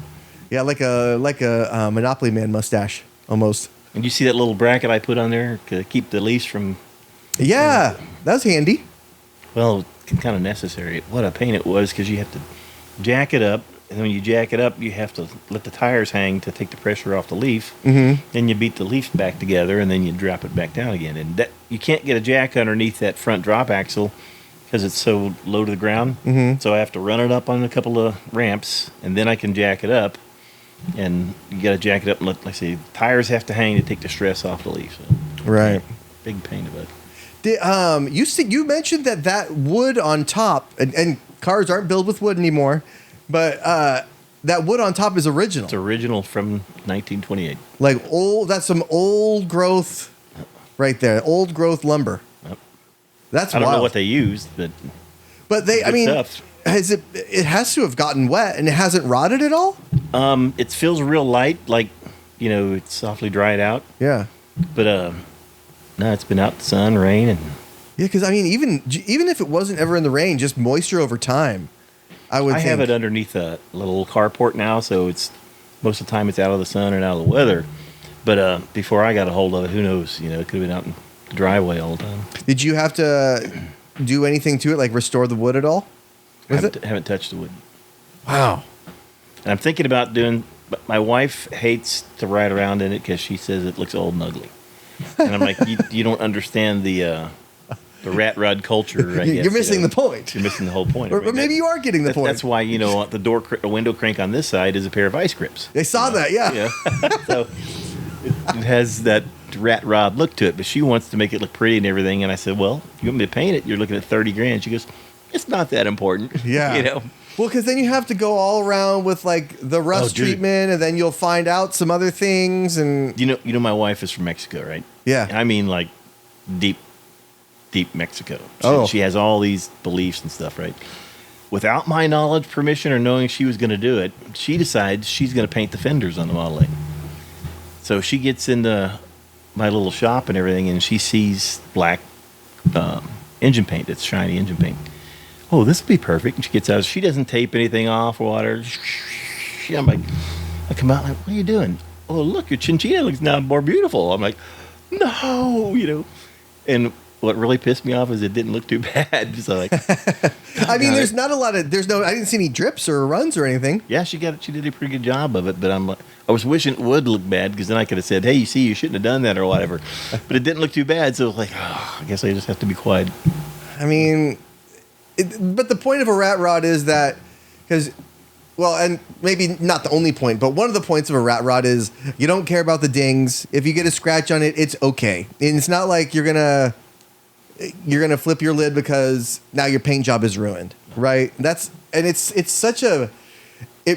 S1: Yeah, like a Monopoly Man mustache almost.
S2: And you see that little bracket I put on there to keep the leaves from...
S1: Yeah, that was handy.
S2: Well, kind of necessary. What a pain it was because you have to jack it up. And when you jack it up, you have to let the tires hang to take the pressure off the leaf.
S1: Mm-hmm.
S2: Then you beat the leaf back together, and then you drop it back down again. And that you can't get a jack underneath that front drop axle because it's so low to the ground.
S1: Mm-hmm.
S2: So I have to run it up on a couple of ramps, and then I can jack it up. And you got to jack it up and like I say, the tires have to hang to take the stress off the leaf. So,
S1: Right.
S2: big pain of it.
S1: You mentioned that wood on top, and cars aren't built with wood anymore, but that wood on top is original.
S2: It's original from 1928.
S1: Like that's some old growth right there. Old growth lumber.
S2: Yep.
S1: That's
S2: I don't
S1: wild.
S2: know what they used, but
S1: But
S2: stuff.
S1: it has to have gotten wet and it hasn't rotted at all?
S2: It feels real light, like, you know, it's softly dried out.
S1: Yeah.
S2: But no, it's been out in the sun, rain, and
S1: Yeah, because I mean, even if it wasn't ever in the rain, just moisture over time, I would.
S2: I have it underneath a little carport now, so it's most of the time it's out of the sun and out of the weather. But before I got a hold of it, who knows? You know, it could have been out in the driveway all the time.
S1: Did you have to do anything to it, like restore the wood at all?
S2: Haven't touched the wood.
S1: Wow.
S2: And I'm thinking about doing. But my wife hates to ride around in it because she says it looks old and ugly. And I'm like, you don't understand the rat rod culture. Right?
S1: You're missing the point.
S2: You're missing the whole point.
S1: Or maybe you are getting the point.
S2: That's why, you know, the window crank on this side is a pair of ice grips.
S1: They saw that, yeah.
S2: So it has that rat rod look to it, but she wants to make it look pretty and everything. And I said, well, if you want me to paint it, you're looking at $30,000. She goes, it's not that important.
S1: Yeah.
S2: You know.
S1: Well, because then you have to go all around with like the rust treatment, and then you'll find out some other things. And
S2: you know, my wife is from Mexico, right?
S1: Yeah.
S2: I mean, like deep Mexico. She has all these beliefs and stuff, right? Without my knowledge, permission, or knowing she was going to do it, she decides she's going to paint the fenders on the Model 8. So she gets into my little shop and everything, and she sees black engine paint. It's shiny engine paint. Oh, this would be perfect. And she gets out. She doesn't tape anything off or whatever. I'm like, I come out like, what are you doing? Oh, look, your chinchilla looks now more beautiful. I'm like, no, you know. And what really pissed me off is it didn't look too bad. So like,
S1: I mean, there's not a lot of, I didn't see any drips or runs or anything.
S2: yeah, she did a pretty good job of it. But I'm like, I was wishing it would look bad because then I could have said, hey, you shouldn't have done that or whatever. But it didn't look too bad. So I was like, oh, I guess I just have to be quiet.
S1: I mean, but the point of a rat rod is that, because, well, and maybe not the only point, but one of the points of a rat rod is you don't care about the dings. If you get a scratch on it, it's okay. And it's not like you're gonna flip your lid because now your paint job is ruined, right? It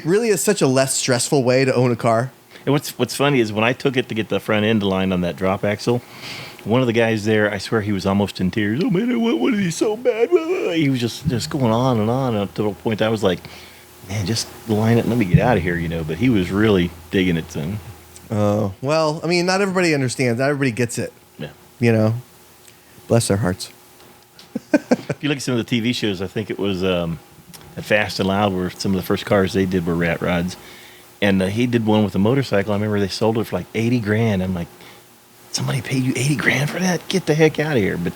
S1: really is such a less stressful way to own a car.
S2: And what's funny is when I took it to get the front end aligned on that drop axle, one of the guys there, I swear he was almost in tears. Oh man, I want one of these so bad. He was just going on and on up to the point I was like, man, just line it and let me get out of here, you know. But he was really digging it, son.
S1: Oh, well, I mean, not everybody understands. Not everybody gets it.
S2: Yeah.
S1: You know, bless their hearts.
S2: If you look at some of the TV shows, I think it was at Fast and Loud where some of the first cars they did were rat rods. And he did one with a motorcycle. I remember they sold it for like 80 grand. I'm like, somebody paid you 80 grand for that? Get the heck out of here. But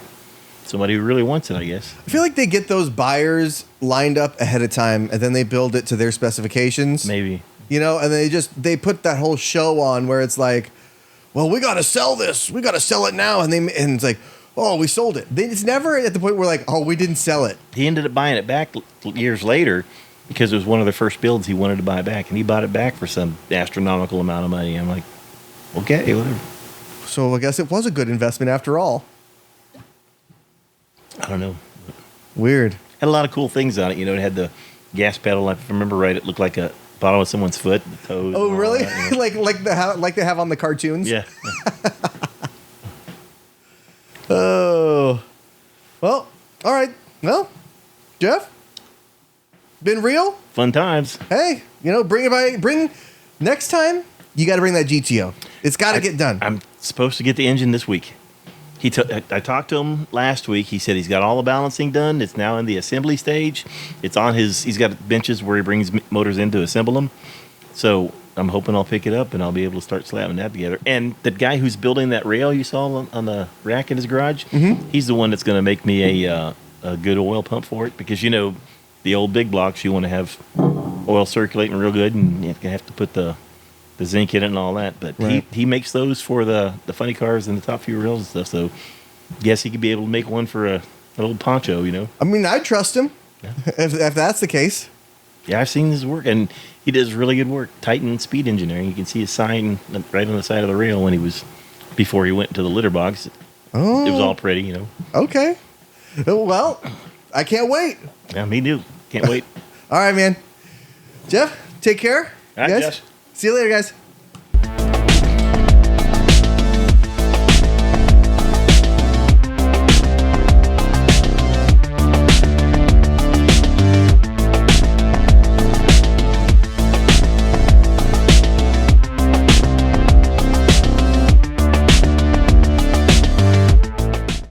S2: somebody who really wants it, I guess.
S1: I feel like they get those buyers lined up ahead of time, and then they build it to their specifications.
S2: Maybe.
S1: You know, and they put that whole show on where it's like, well, we got to sell this. We got to sell it now. And it's like, oh, we sold it. It's never at the point where like, oh, we didn't sell it.
S2: He ended up buying it back years later because it was one of the first builds he wanted to buy back. And he bought it back for some astronomical amount of money. I'm like, okay, whatever.
S1: So I guess it was a good investment after all.
S2: I don't know.
S1: Weird.
S2: Had a lot of cool things on it. You know, it had the gas pedal. If I remember right, it looked like a bottom of someone's foot, the toes.
S1: Oh, really?
S2: That, you know.
S1: like they have on the cartoons?
S2: Yeah.
S1: Oh. Well, all right. Well, Jeff, been real?
S2: Fun times.
S1: Hey, bring next time, you got to bring that GTO. It's got to get done.
S2: I'm supposed to get the engine this week. I talked to him last week. He said he's got all the balancing done. It's now in the assembly stage. It's on he's got benches where he brings motors in to assemble them. So I'm hoping I'll pick it up and I'll be able to start slapping that together. And the guy who's building that rail you saw on the rack in his garage, he's the one that's going to make me a good oil pump for it. Because, you know, the old big blocks, you want to have oil circulating real good, and you have to put the zinc in it and all that. But
S1: right.
S2: he makes those for the funny cars and the top fuel rails and stuff. So guess he could be able to make one for an old poncho, you know.
S1: I mean, I trust him
S2: Yeah.
S1: if that's the case.
S2: Yeah, I've seen his work, and he does really good work. Titan Speed Engineering. You can see his sign right on the side of the rail before he went to the litter box.
S1: Oh.
S2: It was all pretty, you know.
S1: Okay. Well, I can't wait.
S2: Yeah, me too. Can't wait.
S1: All right, man. Jeff, take care.
S2: All right,
S1: guys.
S2: Josh.
S1: See you later, guys.